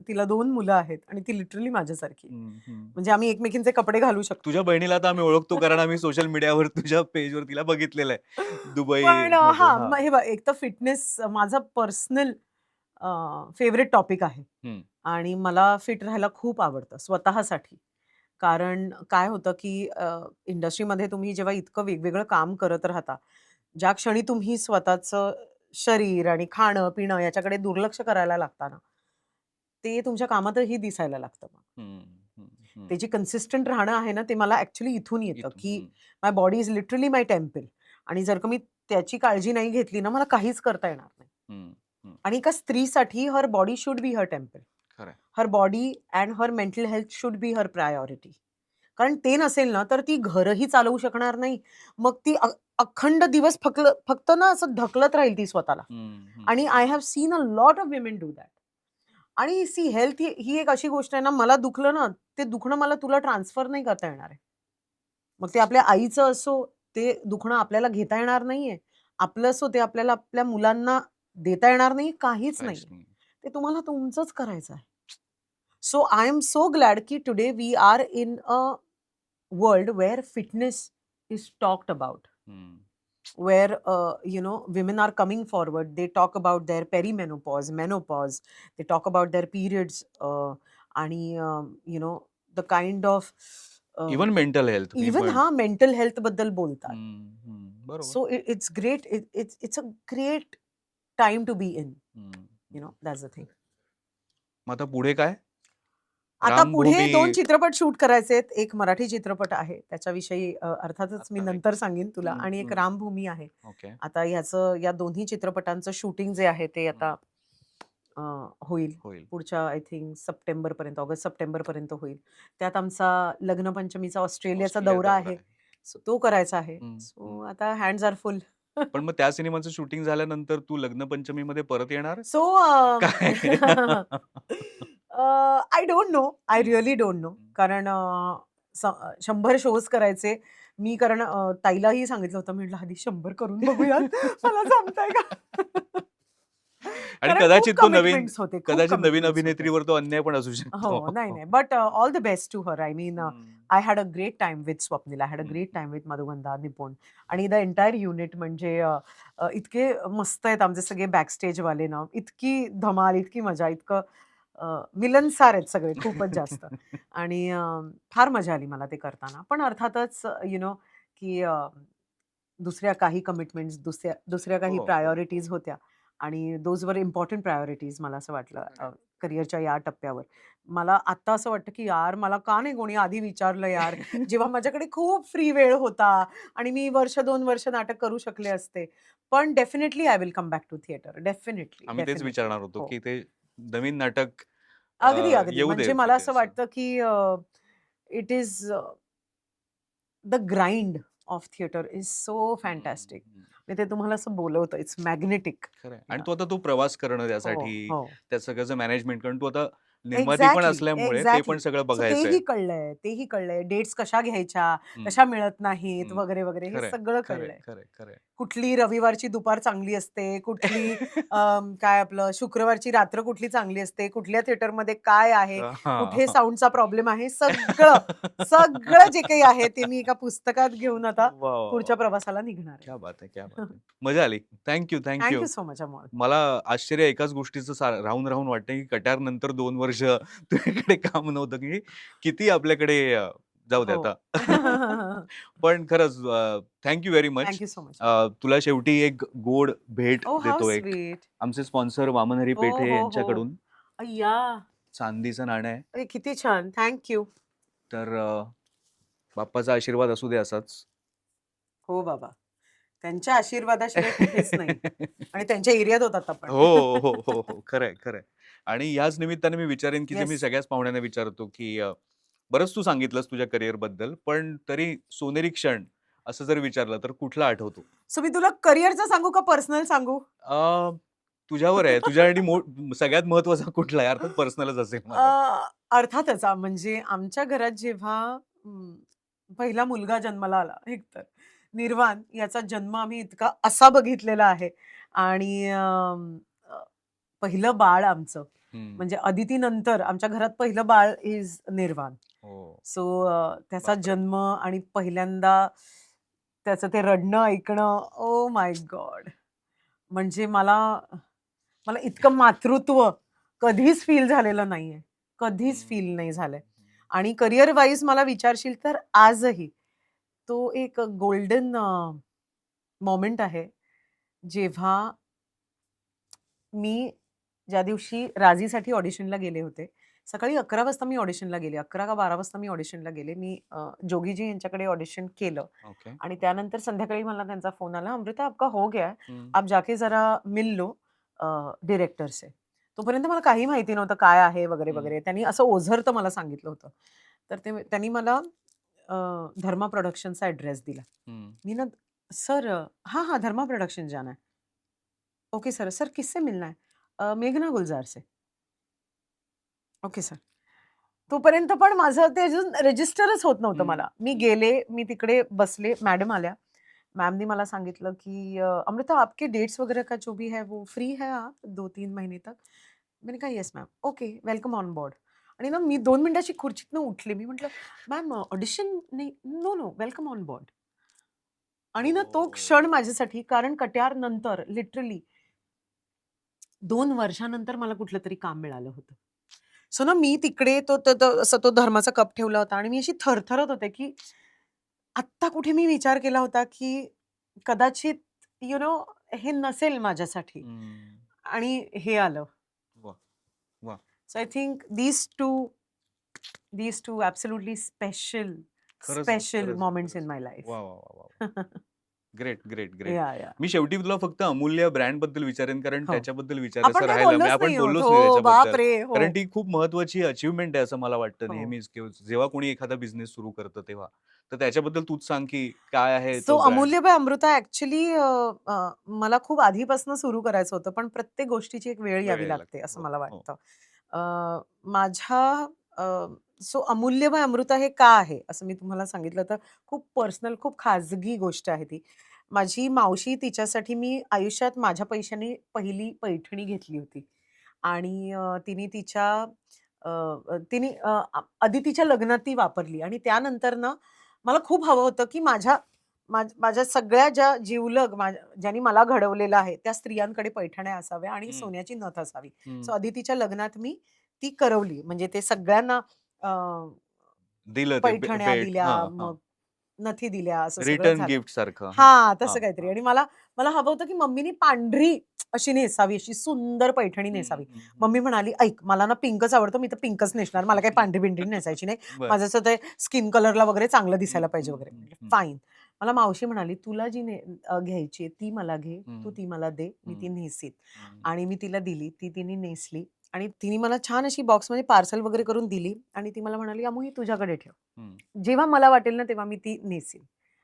तिला 2 मुलं आहेत आणि ती लिटरली माझ्यासारखी आहे. हं, हं. म्हणजे आम्ही एकमेकींचे कपडे घालू शकतो. तुझ्या बहिणीला तर आम्ही ओळखतो कारण आम्ही सोशल मीडियावर तुझ्या पेजवर तिला बघितलेलं आहे. पण दुबईमध्ये. हां. हे बघ, एक तर फिटनेस माझा पर्सनल फेव्हरेट टॉपिक आहे. हं. आणि मला फिट राहायला खूप आवडतं स्वतःसाठी. कारण काय होतं, की इंडस्ट्रीमध्ये तुम्ही जेव्हा इतकं वेगवेगळं काम करत राहता, ज्या क्षणी तुम्ही स्वतःचं शरीर आणि खाणं-पिणं याच्याकडे दुर्लक्ष करायला लागता ना, ते तुमच्या कामातही दिसायला लागतं मग. हं, हं, हं. ते जे कन्सिस्टंट राहणं आहे ना, ते मला ॲक्चुअली इथून येतं, इथून. की हं, my body is literally my temple. आणि जर का मी त्याची काळजी नाही घेतली ना, मला काहीच करता येणार नाही. हं, हं. आणि एका स्त्रीसाठी her body should be her temple. खरंय. Her body and her mental health should be her priority. कारण ते नसेल ना, तर ती घरही चालवू शकणार नाही. मग ती अखंड दिवस फक्त ना असं ढकलत राहील ती स्वतःला. हं, हं. आणि I have seen a lot of women do that. आणि सी हेल्थ ही एक अशी गोष्ट आहे ना, मला दुखलं ना, ते दुखणं मला तुला ट्रान्सफर नाही करता येणार आहे. मग ते आपल्या आईचं असो, ते दुखणं आपल्याला घेता येणार नाहीये. आपलं असो, ते आपल्याला आपल्या मुलांना देता येणार नाही, काहीच काहीच नाहीये. नाही. ते तुम्हाला तुमचंच करायचं आहे. So I am so glad की today we are in a world where fitness is talked about, hmm. where women are coming forward. They talk about their perimenopause, menopause, they talk about their periods, आणि the kind of even mental health मी इवन पण. हा मेंटल हेल्थ बद्दल बोलतात. बरोबर. So it's great, it's a great time to be in, hmm. That's the thing. मग आता पुढे काय? आता पुढे रामभूमी. 2 चित्रपट शूट करायचे आहेत. एक मराठी चित्रपट आहे, त्याच्याविषयी अर्थातच मी आता नंतर सांगेन तुला, हम्म, आणि एक हम्म. रामभूमी आहे. ओके. आता या दोन्ही चित्रपटांचं शूटिंग जे आहे ते आता होईल होईल. पुढच्या आय थिंक ऑगस्ट सप्टेंबर पर्यंत होईल. त्यात आमचा लग्नपंचमीचा ऑस्ट्रेलियाचा दौरा आहे. सो तो करायचा आहे. सो आता हँड्स आर फुल. पण मग त्या सिनेमाचं शूटिंग झाल्यानंतर तू लग्नपंचमीमध्ये परत येणार? सो काय? I don't no, I really don't know. कारण 100 शोज करायचे. मी कारण ताईलाही सांगितलं होतं, म्हटलं आधी 100 करून बघूयात, मला जमतंय का? आणि कारण खूप कदाचित तो नवीन कमिटमेंट्स होते, खूप कदाचित नवीन कमिटमेंट्स होते. अभिनेत्रीवर तो अन्याय पण असू हो, शकतो. नाही. But all the best to her. I mean, hmm. I had a great time with Swapnil. I had a great time with Madhugandha, Nipun आणि द एंटायर युनिट. म्हणजे इतके मस्त आहेत आमचे सगळे बॅकस्टेजवाले ना. इतकी धमाल, इतकी मजा, इतकं मिलनसार आहेत सगळे, खूपच जास्त. आणि फार मजा आली मला ते करताना. पण अर्थातच की दुसऱ्या काही कमिटमेंट्स, दुसऱ्या काही हो, हो, प्रायोरिटीज हो. होत्या, आणि दोज वर इम्पॉर्टंट प्रायोरिटीज मला असं वाटलं करिअरच्या या टप्प्यावर. मला आता असं वाटतं की यार, मला का नाही कोणी आधी विचारलं यार, जेव्हा माझ्याकडे खूप फ्री वेळ होता आणि मी 1-2 वर्ष नाटक करू शकले असते. पण definitely I will come back to theatre. Definitely, आम्ही तेच डेफिनेटली. विचारणार होतो हो. की ते नवीन नाटक अगदी, अगदी. येऊ दे म्हणजे मला मध्ये असं असं. वाटतं की it is the grind of theatre is so fantastic. मी ते तुम्हाला असं बोलवतं, इट्स मॅग्नेटिक. खरंय. आणि तू आता तो प्रवास करणं हो, त्यासाठी हो. त्या सगळ्याचं मॅनेजमेंट, कारण तू आता निर्माती पण एक्झॅक्टली, असल्यामुळे ते पण एक्झॅक्टली. सगळं सो बघायचंय. तेही कळलंय. डेट्स कशा घ्यायच्या, कशा मिळत नाहीत, वगैरे, वगैरे, हे खरंय, सगळं खरंय, कळलंय. खरंय, खरंय. कुठली रविवारची दुपार चांगली असते, कुठली काय आपलं शुक्रवारची रात्र कुठली चांगली असते, कुठल्या थिएटरमध्ये काय आहे, कुठे साऊंडचा प्रॉब्लेम आहे, सगळं, सगळं जे काही आहे ते मी एका पुस्तकात घेऊन आता वा, वा, पुढच्या वा. प्रवासाला निघणार क्या आहे. बात आहे, क्या बात आहे. मजा आली. Thank you, thank thank you. You so much Amol. मला आश्चर्य एकाच गोष्टीचं राहून राहून वाटतं की कट्यार नंतर 2 वर्ष तुझ्याकडे काम नव्हतं, की किती आपल्याकडे जाऊ दे हो. आता. पण खरंच thank you very much. Thank you so much. तुला शेवटी एक गोड भेट ओ हाऊ देतो. एक स्वीट. आमचे स्पॉन्सर वामनहरी ओ पेठे हो, हो. यांच्याकडून अय्या! चांदीचं नाणं आहे. अरे किती छान. Thank you. तर बाप्पाचा आशीर्वाद असू दे असाच. हो बाबा. त्यांच्या आशीर्वादाशिवाय कुठेच नाही. आणि त्यांच्या एरियात होतात आपण. हो, हो, हो, हो. खरंय, खरंय. आणि याच निमित्ताने मी विचारेन, की जे मी येस. सगळ्याच पाहुण्यांना विचारतो, की बरंच तू सांगितलंस तुझ्या करिअरबद्दल, पण तरी सोनेरी क्षण असं जर विचारलं तर कुठला आठवतो? सो मी तुला करिअरचं सांगू का पर्सनल सांगू? अ, तुझ्यावर आहे. तुझ्यासाठी सगळ्यात महत्त्वाचा कुठला आहे? अर्थात पर्सनलच असेल माझा. अर्थातच म्हणजे आमच्या घरात जेव्हा पहिला मुलगा जन्माला आला, हेक्टर, निर्वाण याचा जन्म आम्ही इतका असा बघितलेला आहे. आणि पहिलं बाळ आमचं, म्हणजे अदितीनंतर आमच्या घरात पहिलं बाळ इज निर्वाण. हो. सो त्याचा बापरे! जन्म आणि पहिल्यांदा त्याचं ते रडणं ऐकणं, ओ माय गॉड! म्हणजे मला मला इतकं मातृत्व कधीच फील झालेलं नाहीये. कधीच फील नाही झालंय. आणि करिअर वाईज मला विचारशील तर आजही तो एक गोल्डन मोमेंट आहे. जेव्हा मी ज्या दिवशी राजीसाठी ऑडिशनला गेले होते. सकाळी 11 वाजता मी ऑडिशनला गेले. 11 का 12 वाजता मी ऑडिशनला गेले. मी जोगीजी यांच्याकडे ऑडिशन केलं. ओके. आणि त्यानंतर संध्याकाळी मला त्यांचा फोन आला, "अमृता आपका हो गया है. हं. आप जाके जरा मिल लो डायरेक्टर से." तोपर्यंत मला काही माहिती नव्हतं काय आहे वगैरे, वगैरे. त्यांनी असं ओझरतं मला सांगितलं होतं. तर त्यांनी मला धर्मा प्रोडक्शनचा ॲड्रेस दिला. हं. मी ना, "सर हाँ, हाँ, धर्मा प्रोडक्शन जाना है." "Okay sir. सर किससे मिलना है?" "मेघना गुलजार से." "Okay sir." तोपर्यंत पण माझं ते अजून रजिस्टरच होत नव्हतं मला. मी गेले, मी तिकडे बसले, मॅडम आल्या. मॅमनी मला सांगितलं, की "अमृता आपके डेट्स वगैरह का जो भी है वो फ्री है आप 2-3 महीने तक?" मैंने कहा, "yes ma'am." "Okay, welcome on board." आणि ना मी 2 मिनिटाची खुर्चीतनं उठले. मी म्हटलं, "मॅम ऑडिशन नाही." "No, no. Welcome on board." आणि ना तो क्षण माझ्यासाठी कारण कट्यार नंतर लिटरली 2 वर्षानंतर मला कुठलं तरी काम मिळालं होतं. सो ना मी तिकडे तो तो तो असा तो धर्माचा कप ठेवला होता आणि मी अशी थरथरत होते, की आत्ता कुठे मी विचार केला होता, की कदाचित हे नसेल माझ्यासाठी हम्म. आणि हे आलं. वा वा so I think these two absolutely special खरंच खरंच moments खरंच in my life. वा वा वा वा ग्रेट ग्रेट ग्रेट या, या. मी शेवटी तुला फक्त अमूल्य ब्रँड बद्दल विचारेन कारण हो. त्याच्याबद्दल विचारायचं आपण काही राहिलं बोललोच आपण नाही आहोत. बोललोच नाही हो, त्याच्याबद्दल बापरे! हो. कारण ती खूप महत्वाची अचीवमेंट आहे असं मला वाटतं हो. नेहमीच जेव्हा कोणी एखादा बिझनेस सुरू करतं तेव्हा तर त्याच्याबद्दल तूच सांग की काय आहे सो तो ब्रँड अमूल्यबाई अमृता ऍक्च्युली मला खूप आधीपासून सुरू करायचं होतं, पण प्रत्येक गोष्टीची एक वेळ वेळ यावी यायला लागते लागते असं हो मला हो वाटतं. सो अमूल्यबाई अमृता हे का आहे असं मी तुम्हाला सांगितलं तर खूप पर्सनल, खूप खाजगी गोष्ट आहे ती. माझी मावशी तिच्यासाठी मी आयुष्यात माझ्या पैशाने पहिली पैठणी घेतली होती आणि आधी तिच्या लग्नात ती वापरली आणि त्यानंतर ना मला खूप हवं होतं, की माझ्या सगळ्या ज्या जिवलग ज्यांनी मला घडवलेलं आहे, त्या स्त्रियांकडे पैठण्या असाव्या आणि हम्म, सोन्याची नथ असावी. हम्म. सो आधी तिच्या लग्नात मी ती करवली. म्हणजे ते सगळ्यांना अ, दिलं ते पैठण्या भेट दिल्या, हा हा मग नथी दिल्या, असं सगळं रिटर्न झालं. गिफ्ट सारखं हा हां, हा तसं काहीतरी हा आणि मला मला हवं होतं, की मम्मीनी पांढरी अशी नेसावी, अशी सुंदर पैठणी नेसावी. मम्मी म्हणाली, "ऐक, मला ना पिंकच आवडतो, मी तर पिंकच नेसणार. मला काही पांढरी-बिंढरी नेसायची नाही. बर माझं असं ते स्किन कलरला वगैरे चांगलं दिसायला पाहिजे हम्म, वगैरे." हम्म, म्हटलं, हम्म, "फाईन." मला मावशी म्हणाली, "तुला जी घ्यायची आहे ती मला घे, तू हम्म, ती मला दे, मी ती हम्म, नेसीन." हम्म, आणि मी तिला दिली, ती तिने नेसली आणि तिने मला छान अशी बॉक्समध्ये पार्सल वगैरे करून दिली आणि ती मला म्हणाली, "अमू, ही तुझ्याकडे ठेव. हम्म. जेव्हा मला वाटेल ना, तेव्हा मी ती नेसीन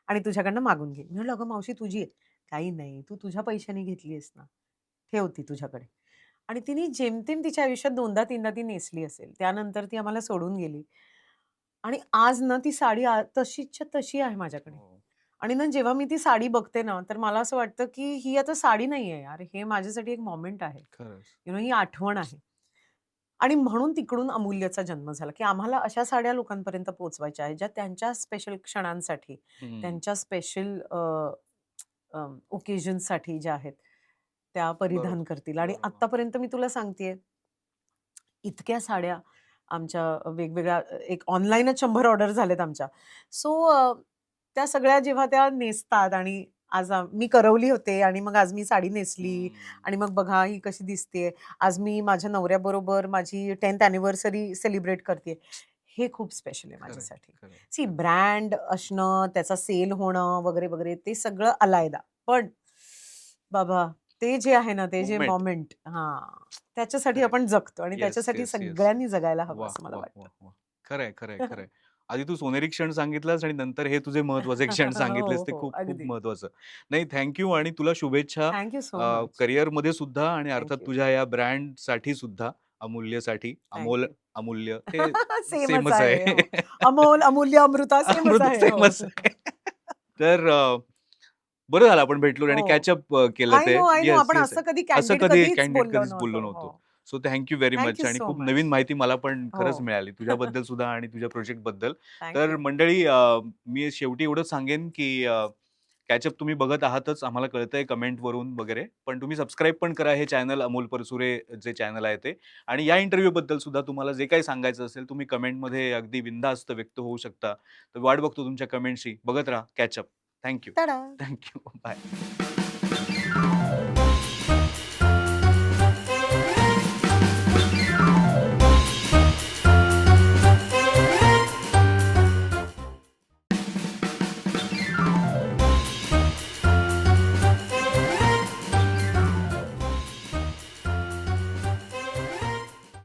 आणि तुझ्याकडनं मागून घेईन." मी म्हटलं, "अगं मावशी तुझी आहे." "काही नाही, तू तुझ्या पैशाने घेतली आहेस ना, ठेव ती तुझ्याकडे." आणि तिने जेमतेम तिच्या आयुष्यात 2दा-3दा ती नेसली असेल. त्यानंतर ती आम्हाला सोडून गेली आणि आज ना ती साडी तशीच्या तशी आहे माझ्याकडे. हो, आणि ना जेव्हा मी ती साडी बघते ना, तर मला असं वाटतं, की ही आता साडी नाहीये यार, हे माझ्यासाठी एक मोमेंट आहे. खरंच ही आठवण आहे. आणि म्हणून तिकडून अमूल्यचा जन्म झाला, की आम्हाला अशा साड्या लोकांपर्यंत पोहोचवायच्या आहेत, ज्या त्यांच्या स्पेशल क्षणांसाठी, हम्म. त्यांच्या स्पेशल ओकेजन्ससाठी ज्या आहेत, त्या परिधान बरोबर करतील. आणि बरोबर आत्तापर्यंत मी तुला सांगतेय, इतक्या साड्या आमच्या वेगवेगळ्या एक ऑनलाईनच 100 ऑर्डर झाल्यात आमच्या. सो त्या सगळ्या जेव्हा त्या नेसतात आणि आज मी करवली होते आणि मग आज मी साडी नेसली आणि मग बघा ही कशी दिसतेय. आज मी माझ्या नवऱ्याबरोबर माझी 10th अॅनिव्हर्सरी सेलिब्रेट करतेय. हे खूप स्पेशल आहे खरंय माझ्यासाठी. खरंय सी खरंय ब्रँड असणं, त्याचा सेल होणं वगैरे, वगैरे ते सगळं अलायदा. पण बाबा ते जे आहे ना, ते जे मोमेंट मोमेंट त्याच्यासाठी खरंय आपण जगतो आणि येस त्याच्यासाठी येस येस सगळ्यांनी जगायला हवं वा असं मला वा वाटतं. वा वा खरंय खरंय खरंय आधी तू सोनेरी क्षण सांगितलास आणि नंतर हे तुझे महत्वाचे क्षण सांगितलेस हो, ते हो. खूप खूप अगदी. महत्वाचं नाही थँक्यू आणि तुला शुभेच्छा thank you so much. Career मध्ये सुद्धा आणि अर्थात थँक यू. तुझ्या या ब्रँड साठी सुद्धा अमूल्यसाठी थँक अमोल यू. अमूल्य ते सेमच सेमच आहे. आहे हो. अमोल, अमूल्य, अमृता सेमच अमृत आहे. हो. सेमच आहे तर बरं झालं आपण भेटलो आणि हो. कॅचअप केलं आय ते नो, आय नो. येस आपण येस असं कधी असं कॅन्डिड कधी कधीच कॅन्डिडेट बोललो कधीच बोललो नव्हतो. हो. नव्हतो so thank you very thank much you आणि सो खूप मच. नवीन माहिती मला पण हो. खरंच मिळाली तुझ्याबद्दल सुद्धा आणि तुझ्या प्रोजेक्ट बद्दल थँक तर यू. मंडळी मी शेवटी एवढंच सांगेन की कॅचअप तुम्ही बघत आहातच आम्हाला कळतंय कमेंटवरून वगैरे पण तुम्ही सबस्क्राईब पण करा हे चॅनल अमोल परसुरे जे चॅनल आहे ते आणि या इंटरव्ह्यू बद्दल सुद्धा तुम्हाला जे काही सांगायचं असेल तुम्ही कमेंटमध्ये अगदी बिनधास्त व्यक्त होऊ शकता तर वाट बघतो तुमच्या कमेंटशी बघत राहा catch up thank you tada! Thank you bye